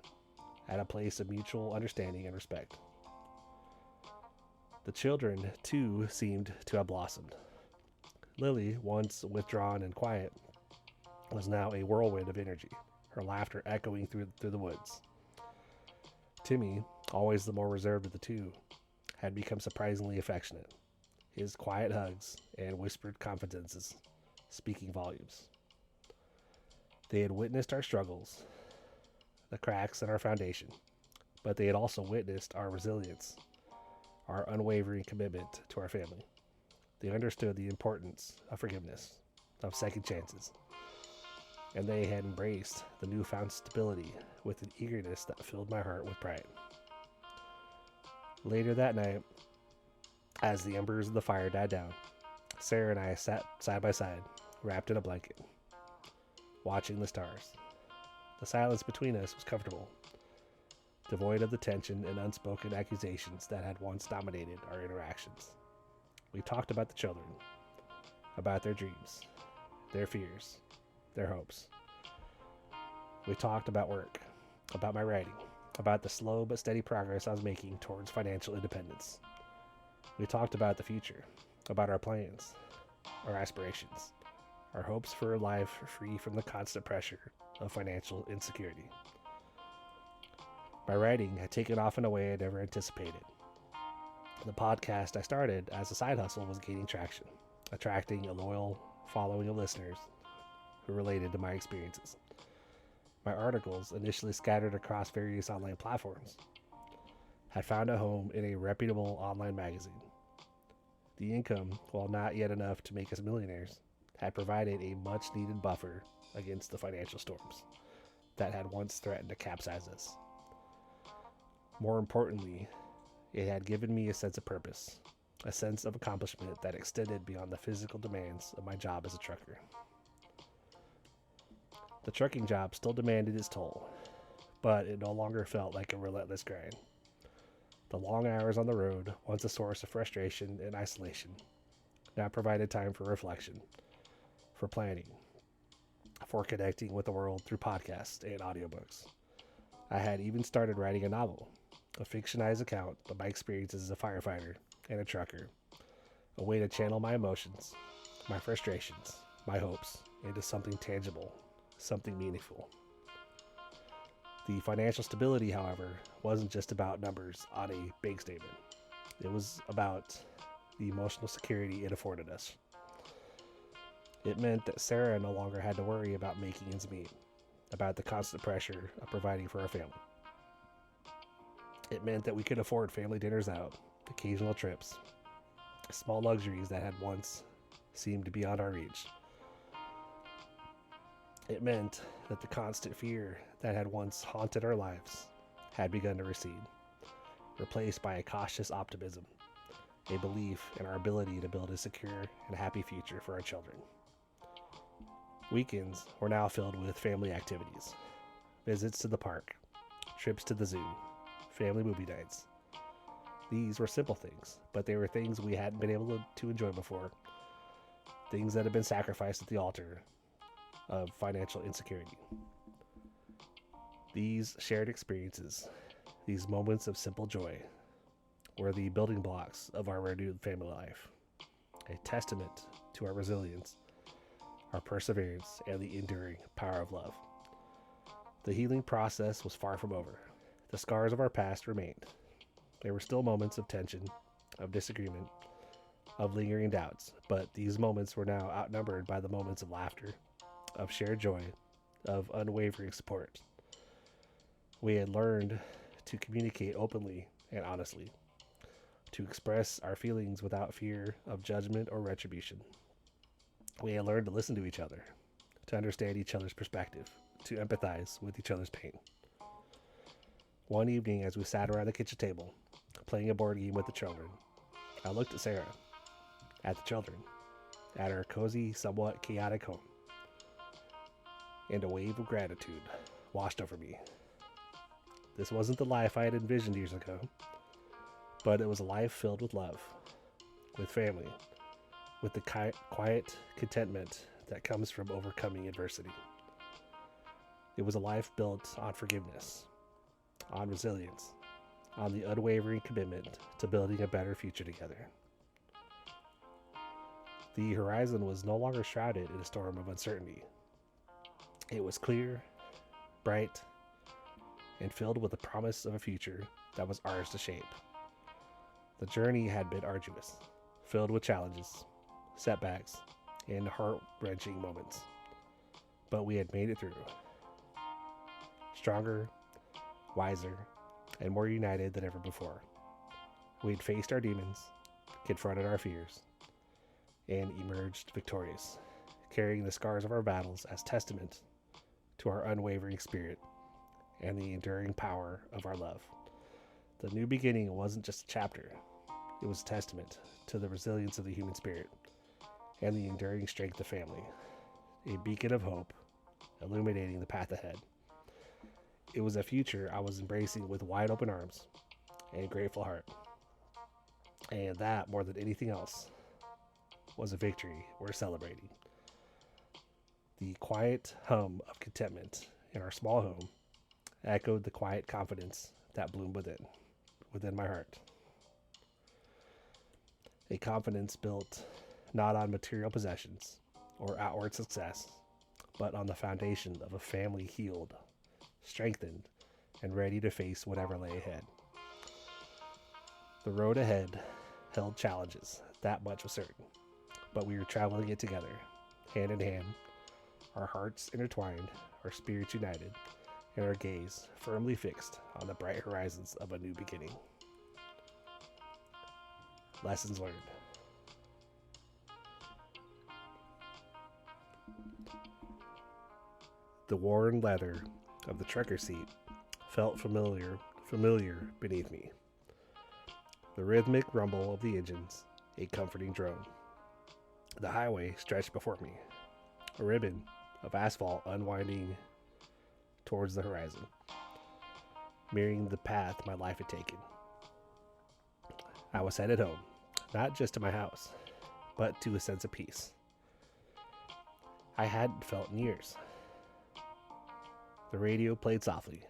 at a place of mutual understanding and respect. The children, too, seemed to have blossomed. Lily, once withdrawn and quiet, was now a whirlwind of energy, her laughter echoing through the woods. Timmy, always the more reserved of the two, had become surprisingly affectionate, his quiet hugs and whispered confidences speaking volumes. They had witnessed our struggles, the cracks in our foundation, but they had also witnessed our resilience, our unwavering commitment to our family. They understood the importance of forgiveness, of second chances, and they had embraced the newfound stability with an eagerness that filled my heart with pride. Later that night, as the embers of the fire died down, Sarah and I sat side by side, wrapped in a blanket, watching the stars. The silence between us was comfortable, devoid of the tension and unspoken accusations that had once dominated our interactions. We talked about the children, about their dreams, their fears, their hopes. We talked about work, about my writing, about the slow but steady progress I was making towards financial independence. We talked about the future, about our plans, our aspirations, our hopes for a life free from the constant pressure of financial insecurity. My writing had taken off in a way I never anticipated. The podcast I started as a side hustle was gaining traction, attracting a loyal following of listeners who related to my experiences. My articles, initially scattered across various online platforms, had found a home in a reputable online magazine. The income, while not yet enough to make us millionaires, had provided a much-needed buffer against the financial storms that had once threatened to capsize us. More importantly, it had given me a sense of purpose, a sense of accomplishment that extended beyond the physical demands of my job as a trucker. The trucking job still demanded its toll, but it no longer felt like a relentless grind. The long hours on the road, once a source of frustration and isolation, now provided time for reflection, for planning, for connecting with the world through podcasts and audiobooks. I had even started writing a novel, a fictionalized account of my experiences as a firefighter and a trucker, a way to channel my emotions, my frustrations, my hopes into something tangible, something meaningful. The financial stability, however, wasn't just about numbers on a bank statement. It was about the emotional security it afforded us. It meant that Sarah no longer had to worry about making ends meet, about the constant pressure of providing for our family. It meant that we could afford family dinners out, occasional trips, small luxuries that had once seemed beyond our reach. It meant that the constant fear that had once haunted our lives had begun to recede, replaced by a cautious optimism, a belief in our ability to build a secure and happy future for our children. Weekends were now filled with family activities, visits to the park, trips to the zoo, family movie nights. These were simple things, but they were things we hadn't been able to enjoy before, things that had been sacrificed at the altar of financial insecurity. These shared experiences, these moments of simple joy, were the building blocks of our renewed family life, a testament to our resilience, our perseverance, and the enduring power of love. The healing process was far from over. The scars of our past remained. There were still moments of tension, of disagreement, of lingering doubts, but these moments were now outnumbered by the moments of laughter, of shared joy, of unwavering support. We had learned to communicate openly and honestly, to express our feelings without fear of judgment or retribution. We had learned to listen to each other, to understand each other's perspective, to empathize with each other's pain. One evening, as we sat around the kitchen table, playing a board game with the children, I looked at Sarah, at the children, at her cozy, somewhat chaotic home, and a wave of gratitude washed over me. This wasn't the life I had envisioned years ago, but it was a life filled with love, with family, with the quiet contentment that comes from overcoming adversity. It was a life built on forgiveness, on resilience, on the unwavering commitment to building a better future together. The horizon was no longer shrouded in a storm of uncertainty. It was clear, bright, and filled with the promise of a future that was ours to shape. The journey had been arduous, filled with challenges, setbacks, and heart-wrenching moments. But we had made it through, stronger, wiser, and more united than ever before. We had faced our demons, confronted our fears, and emerged victorious, carrying the scars of our battles as testament to our unwavering spirit and the enduring power of our love. The new beginning wasn't just a chapter, it was a testament to the resilience of the human spirit and the enduring strength of family, a beacon of hope illuminating the path ahead. It was a future I was embracing with wide open arms and a grateful heart. And that, more than anything else, was a victory worth celebrating. The quiet hum of contentment in our small home echoed the quiet confidence that bloomed within my heart. A confidence built not on material possessions or outward success, but on the foundation of a family healed, strengthened, and ready to face whatever lay ahead. The road ahead held challenges, that much was certain, but we were traveling it together, hand in hand, our hearts intertwined, our spirits united, and our gaze firmly fixed on the bright horizons of a new beginning. Lessons learned. The worn leather of the trucker seat felt familiar beneath me. The rhythmic rumble of the engines, a comforting drone. The highway stretched before me, a ribbon of asphalt unwinding towards the horizon, mirroring the path my life had taken. I was headed home, not just to my house, but to a sense of peace I hadn't felt in years. The radio played softly,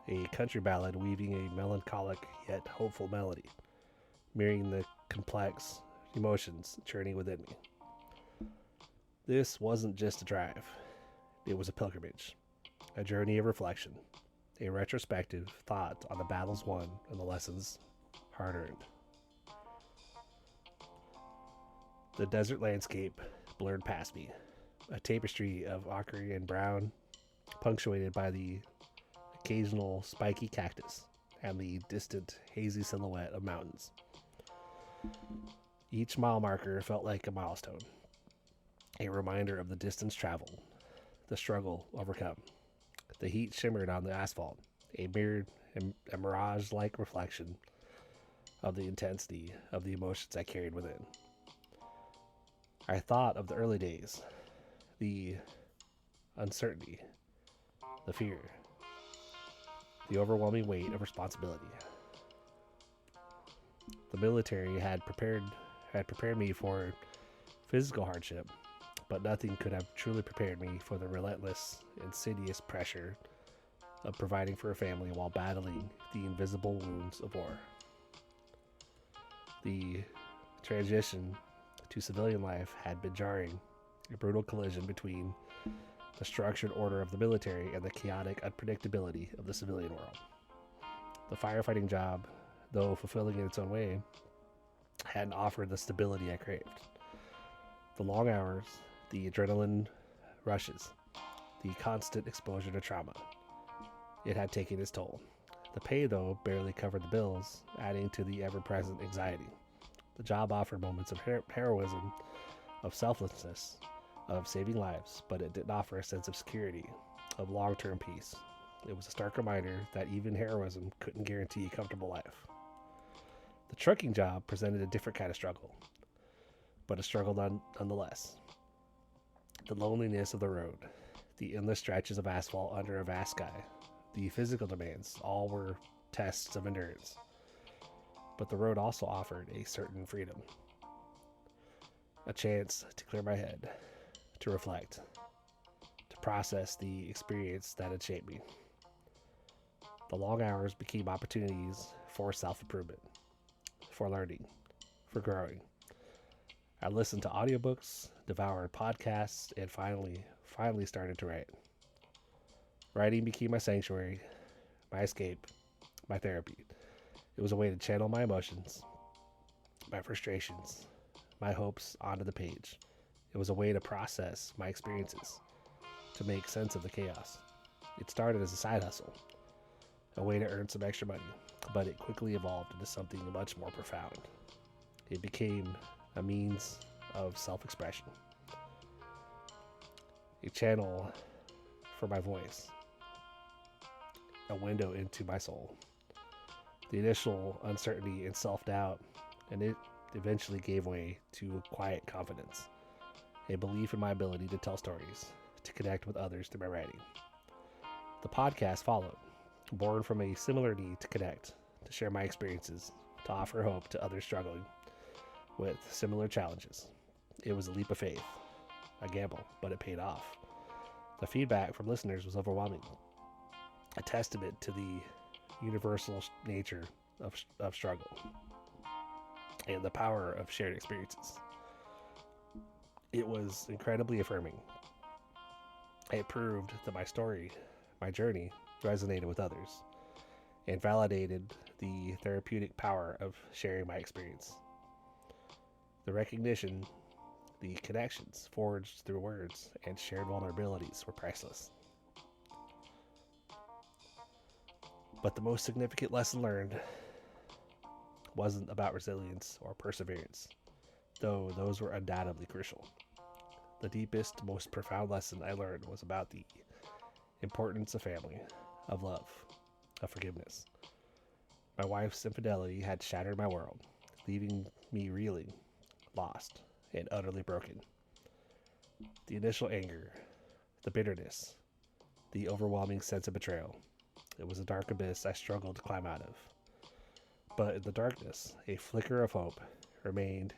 a country ballad weaving a melancholic yet hopeful melody, mirroring the complex emotions churning within me. This wasn't just a drive, it was a pilgrimage, a journey of reflection, a retrospective thought on the battles won and the lessons hard earned. The desert landscape blurred past me, a tapestry of ochre and brown, punctuated by the occasional spiky cactus and the distant hazy silhouette of mountains. Each mile marker felt like a milestone, a reminder of the distance traveled, the struggle overcome. The heat shimmered on the asphalt, a mirage-like reflection of the intensity of the emotions I carried within. I thought of the early days, the uncertainty, the fear, the overwhelming weight of responsibility. The military had prepared me for physical hardship, but nothing could have truly prepared me for the relentless, insidious pressure of providing for a family while battling the invisible wounds of war. The transition to civilian life had been jarring, a brutal collision between the structured order of the military and the chaotic unpredictability of the civilian world. The firefighting job, though fulfilling in its own way, hadn't offered the stability I craved. The long hours, the adrenaline rushes, the constant exposure to trauma, it had taken its toll. The pay, though, barely covered the bills, adding to the ever-present anxiety. The job offered moments of heroism, of selflessness, of saving lives, but it didn't offer a sense of security, of long-term peace. It was a stark reminder that even heroism couldn't guarantee a comfortable life. The trucking job presented a different kind of struggle, but a struggle nonetheless. The loneliness of the road, the endless stretches of asphalt under a vast sky, the physical demands, all were tests of endurance. But the road also offered a certain freedom, a chance to clear my head, to reflect, to process the experience that had shaped me. The long hours became opportunities for self-improvement, for learning, for growing. I listened to audiobooks, devoured podcasts, and finally started to write. Writing became my sanctuary, my escape, my therapy. It was a way to channel my emotions, my frustrations, my hopes onto the page. It was a way to process my experiences, to make sense of the chaos. It started as a side hustle, a way to earn some extra money, but it quickly evolved into something much more profound. It became a means of self-expression, a channel for my voice, a window into my soul. The initial uncertainty and self-doubt, and it eventually gave way to quiet confidence, a belief in my ability to tell stories, to connect with others through my writing. The podcast followed, born from a similar need to connect, to share my experiences, to offer hope to others struggling with similar challenges. It was a leap of faith, a gamble, but it paid off. The feedback from listeners was overwhelming, a testament to the universal nature of struggle and the power of shared experiences. It was incredibly affirming. It proved that my story, my journey, resonated with others and validated the therapeutic power of sharing my experience. The recognition, the connections forged through words and shared vulnerabilities were priceless. But the most significant lesson learned wasn't about resilience or perseverance, though those were undoubtedly crucial. The deepest, most profound lesson I learned was about the importance of family, of love, of forgiveness. My wife's infidelity had shattered my world, leaving me reeling, lost, and utterly broken. The initial anger, the bitterness, the overwhelming sense of betrayal. It was a dark abyss I struggled to climb out of. But in the darkness, a flicker of hope remained,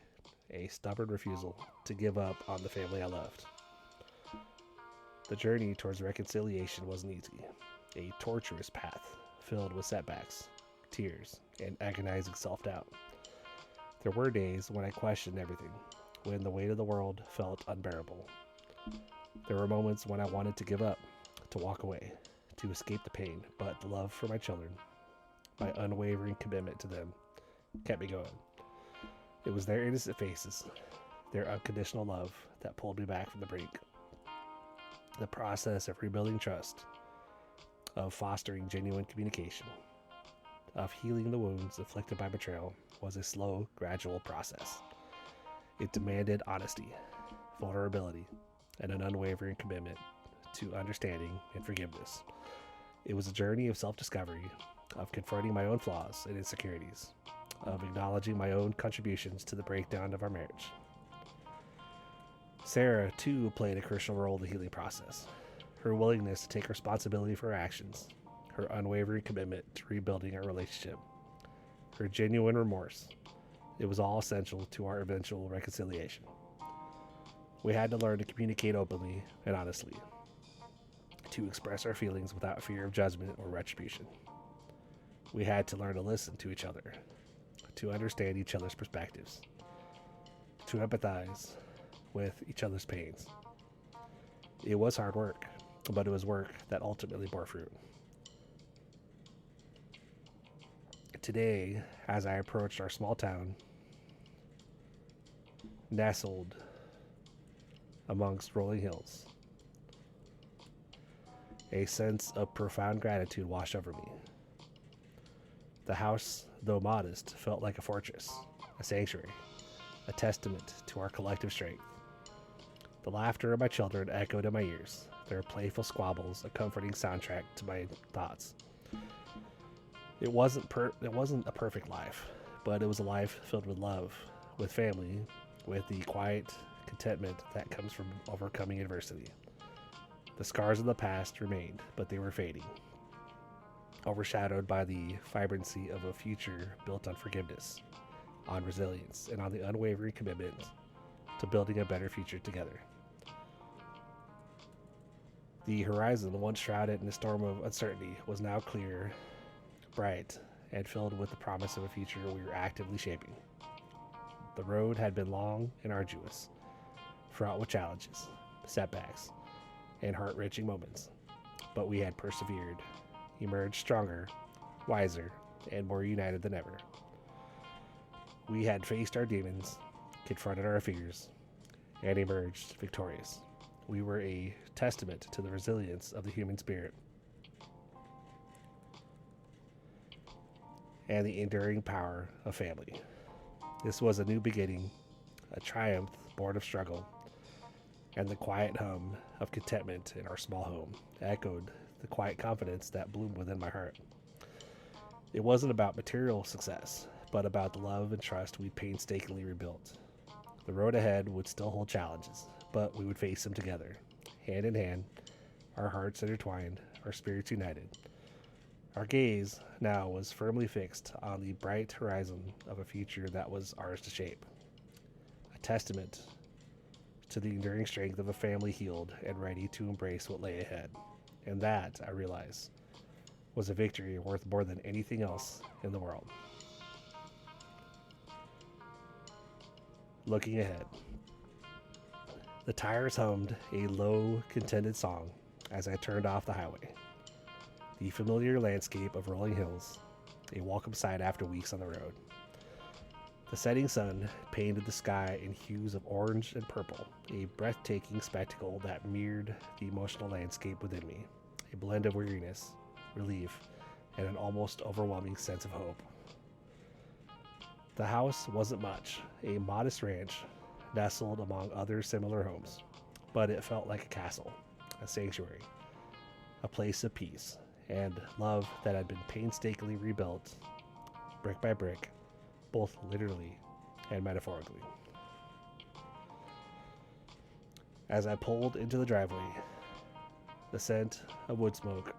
a stubborn refusal to give up on the family I loved. The journey towards reconciliation wasn't easy, a torturous path filled with setbacks, tears, and agonizing self-doubt. There were days when I questioned everything, when the weight of the world felt unbearable. There were moments when I wanted to give up, to walk away, to escape the pain, but the love for my children, my unwavering commitment to them, kept me going. It was their innocent faces, their unconditional love that pulled me back from the brink. The process of rebuilding trust, of fostering genuine communication, of healing the wounds inflicted by betrayal was a slow, gradual process. It demanded honesty, vulnerability, and an unwavering commitment to understanding and forgiveness. It was a journey of self-discovery, of confronting my own flaws and insecurities, of acknowledging my own contributions to the breakdown of our marriage. Sarah, too, played a crucial role in the healing process. Her willingness to take responsibility for her actions, her unwavering commitment to rebuilding our relationship, her genuine remorse, it was all essential to our eventual reconciliation. We had to learn to communicate openly and honestly, to express our feelings without fear of judgment or retribution. We had to learn to listen to each other, to understand each other's perspectives, to empathize with each other's pains. It was hard work, but it was work that ultimately bore fruit. Today, as I approached our small town, nestled amongst rolling hills, a sense of profound gratitude washed over me. The house, though modest, felt like a fortress, a sanctuary, a testament to our collective strength. The laughter of my children echoed in my ears, their playful squabbles a comforting soundtrack to my thoughts. It wasn't a perfect life, but it was a life filled with love, with family, with the quiet contentment that comes from overcoming adversity. The scars of the past remained, but they were fading, overshadowed by the vibrancy of a future built on forgiveness, on resilience, and on the unwavering commitment to building a better future together. The horizon, once shrouded in a storm of uncertainty, was now clear, bright, and filled with the promise of a future we were actively shaping. The road had been long and arduous, fraught with challenges, setbacks, and heart-wrenching moments, but we had persevered, emerged stronger, wiser, and more united than ever. We had faced our demons, confronted our fears, and emerged victorious. We were a testament to the resilience of the human spirit and the enduring power of family. This was a new beginning, a triumph born of struggle, and the quiet hum of contentment in our small home echoed the quiet confidence that bloomed within my heart. It wasn't about material success, but about the love and trust we painstakingly rebuilt. The road ahead would still hold challenges, but we would face them together, hand in hand, our hearts intertwined, our spirits united. Our gaze now was firmly fixed on the bright horizon of a future that was ours to shape, a testament to the enduring strength of a family healed and ready to embrace what lay ahead. And that, I realized, was a victory worth more than anything else in the world. Looking ahead, the tires hummed a low, contented song as I turned off the highway. The familiar landscape of rolling hills, a welcome sight after weeks on the road. The setting sun painted the sky in hues of orange and purple, a breathtaking spectacle that mirrored the emotional landscape within me, a blend of weariness, relief, and an almost overwhelming sense of hope. The house wasn't much, a modest ranch nestled among other similar homes, but it felt like a castle, a sanctuary, a place of peace and love that had been painstakingly rebuilt, brick by brick, both literally and metaphorically. As I pulled into the driveway, the scent of wood smoke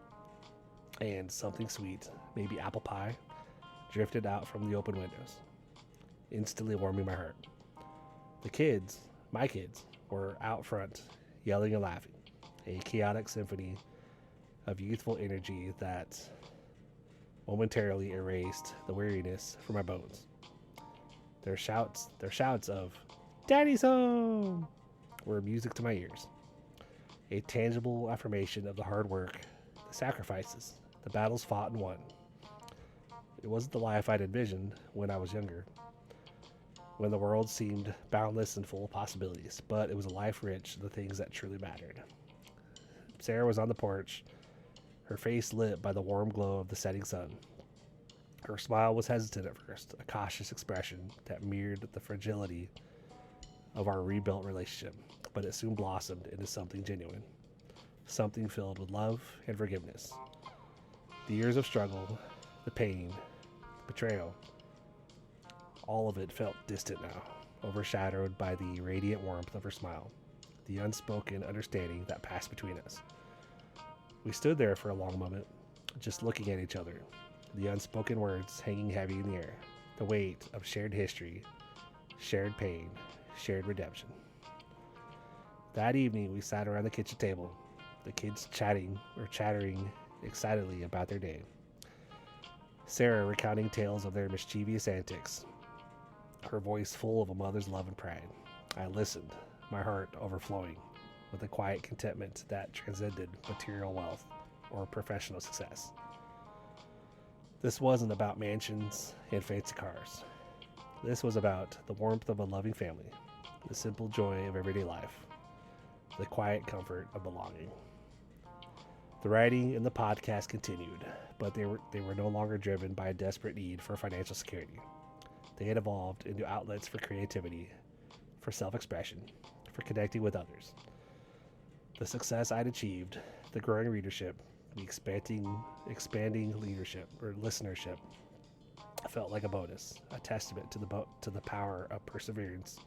and something sweet, maybe apple pie, drifted out from the open windows, instantly warming my heart. The kids, my kids, were out front, yelling and laughing, a chaotic symphony of youthful energy that momentarily erased the weariness from my bones. Their shouts of "Daddy's home!" were music to my ears, a tangible affirmation of the hard work, the sacrifices, the battles fought and won. It wasn't the life I'd envisioned when I was younger, when the world seemed boundless and full of possibilities, but it was a life rich in the things that truly mattered. Sarah was on the porch, her face lit by the warm glow of the setting sun. Her smile was hesitant at first, a cautious expression that mirrored the fragility of our rebuilt relationship, but it soon blossomed into something genuine, something filled with love and forgiveness. The years of struggle, the pain, betrayal, all of it felt distant now, overshadowed by the radiant warmth of her smile, the unspoken understanding that passed between us. We stood there for a long moment, just looking at each other, the unspoken words hanging heavy in the air, the weight of shared history, shared pain, shared redemption. That evening, we sat around the kitchen table, the kids chattering excitedly about their day. Sarah recounting tales of their mischievous antics, her voice full of a mother's love and pride. I listened, my heart overflowing with a quiet contentment that transcended material wealth or professional success. This wasn't about mansions and fancy cars. This was about the warmth of a loving family, the simple joy of everyday life, the quiet comfort of belonging. The writing and the podcast continued, but they were no longer driven by a desperate need for financial security. They had evolved into outlets for creativity, for self-expression, for connecting with others. The success I'd achieved, the growing readership, the expanding leadership or listenership felt like a bonus, a testament to the power of perseverance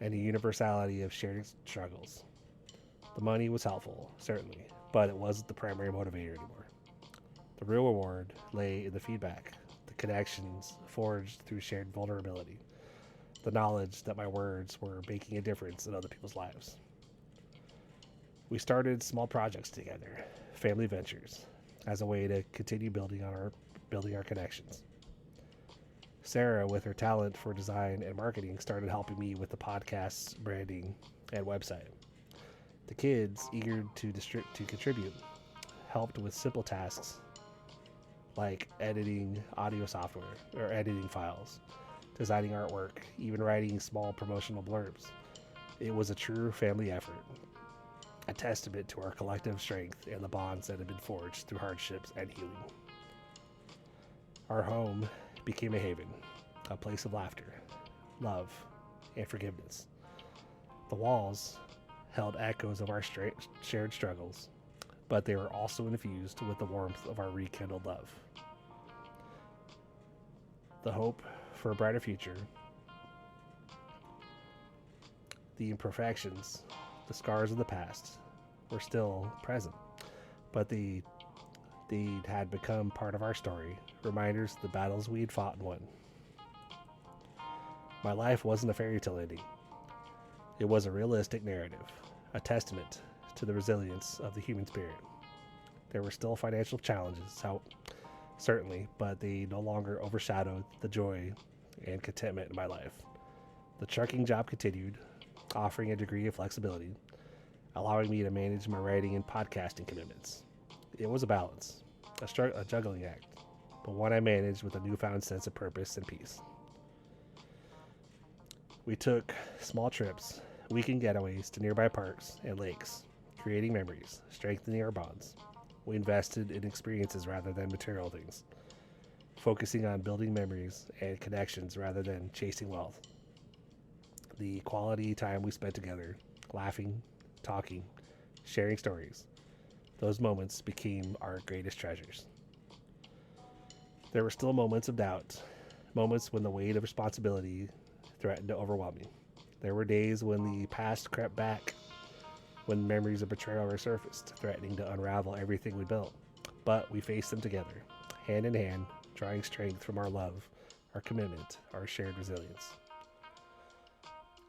and the universality of shared struggles. The money was helpful, certainly, but it wasn't the primary motivator anymore. The real reward lay in the feedback, the connections forged through shared vulnerability, the knowledge that my words were making a difference in other people's lives. We started small projects together, family ventures, as a way to continue building our connections. Sarah, with her talent for design and marketing, started helping me with the podcast's branding and website. The kids, eager to contribute, helped with simple tasks like editing audio software or editing files, designing artwork, even writing small promotional blurbs. It was a true family effort, a testament to our collective strength and the bonds that have been forged through hardships and healing. Our home became a haven, a place of laughter, love, and forgiveness. The walls held echoes of our shared struggles, but they were also infused with the warmth of our rekindled love. The hope for a brighter future, the imperfections, the scars of the past were still present, but they had become part of our story, reminders of the battles we had fought and won. My life wasn't a fairy tale ending. It was a realistic narrative, a testament to the resilience of the human spirit. There were still financial challenges, certainly, but they no longer overshadowed the joy and contentment in my life. The trucking job continued, offering a degree of flexibility, allowing me to manage my writing and podcasting commitments. It was a balance, a juggling act, but one I managed with a newfound sense of purpose and peace. We took small trips, weekend getaways to nearby parks and lakes, creating memories, strengthening our bonds. We invested in experiences rather than material things, focusing on building memories and connections rather than chasing wealth. The quality time we spent together, laughing, talking, sharing stories, those moments became our greatest treasures. There were still moments of doubt, moments when the weight of responsibility threatened to overwhelm me. There were days when the past crept back, when memories of betrayal resurfaced, threatening to unravel everything we built. But we faced them together, hand in hand, drawing strength from our love, our commitment, our shared resilience.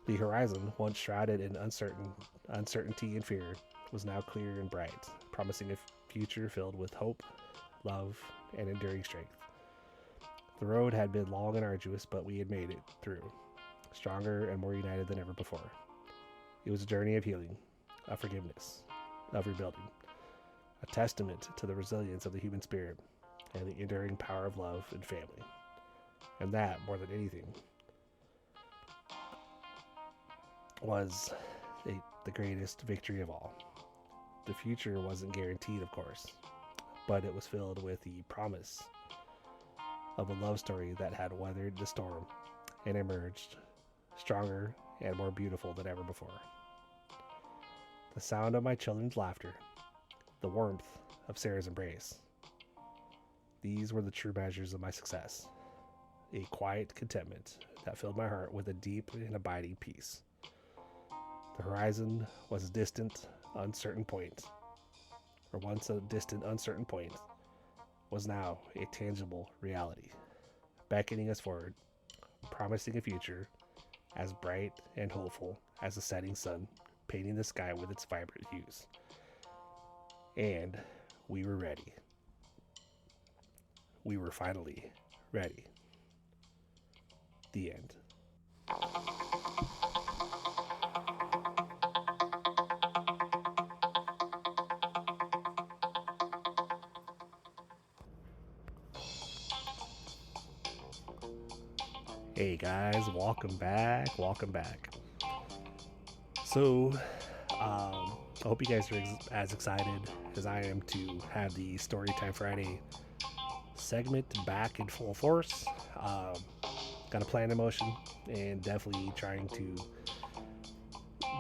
The horizon, once shrouded in uncertainty and fear, was now clear and bright, promising a future filled with hope, love, and enduring strength. The road had been long and arduous, but we had made it through, stronger and more united than ever before. It was a journey of healing, of forgiveness, of rebuilding, a testament to the resilience of the human spirit and the enduring power of love and family. And that, more than anything, was the greatest victory of all. The future wasn't guaranteed, of course, but it was filled with the promise of a love story that had weathered the storm and emerged stronger and more beautiful than ever before. The sound of my children's laughter, the warmth of Sarah's embrace, these were the true measures of my success. A quiet contentment that filled my heart with a deep and abiding peace. The horizon was a distant, uncertain point, or once a distant, uncertain point, was now a tangible reality, beckoning us forward, promising a future as bright and hopeful as the setting sun, painting the sky with its vibrant hues. And we were ready. We were finally ready. The end. Hey guys, welcome back. So, I hope you guys are as excited as I am to have the Storytime Friday segment back in full force. Got a plan in motion and definitely trying to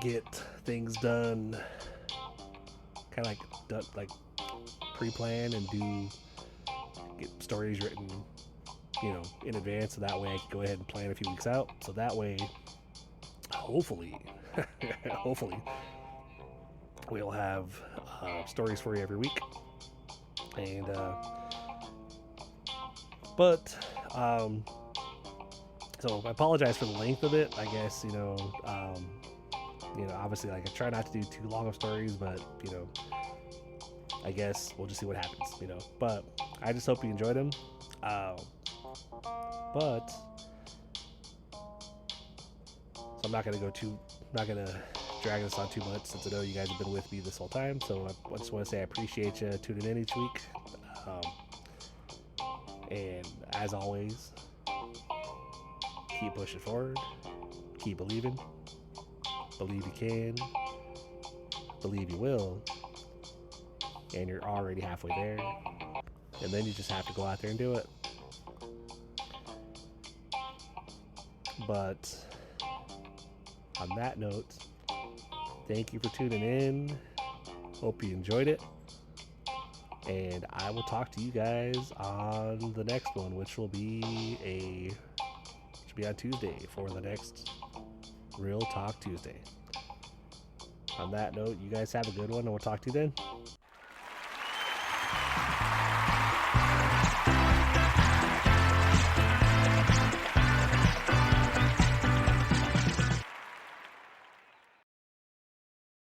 get things done, kind of like pre-plan and get stories written, in advance, so that way I can go ahead and plan a few weeks out. So that way, hopefully, we'll have stories for you every week. And so I apologize for the length of it. I guess obviously, I try not to do too long of stories, but I guess we'll just see what happens. But I just hope you enjoyed them. But so I'm not gonna drag this on too much, since I know you guys have been with me this whole time. So I just want to say I appreciate you tuning in each week. And as always, keep pushing forward, keep believing, believe you can, believe you will, and you're already halfway there. And then you just have to go out there and do it. But on that note, thank you for tuning in. Hope you enjoyed it. And I will talk to you guys on the next one, which will be on Tuesday for the next Real Talk Tuesday. On that note, you guys have a good one, and we'll talk to you then.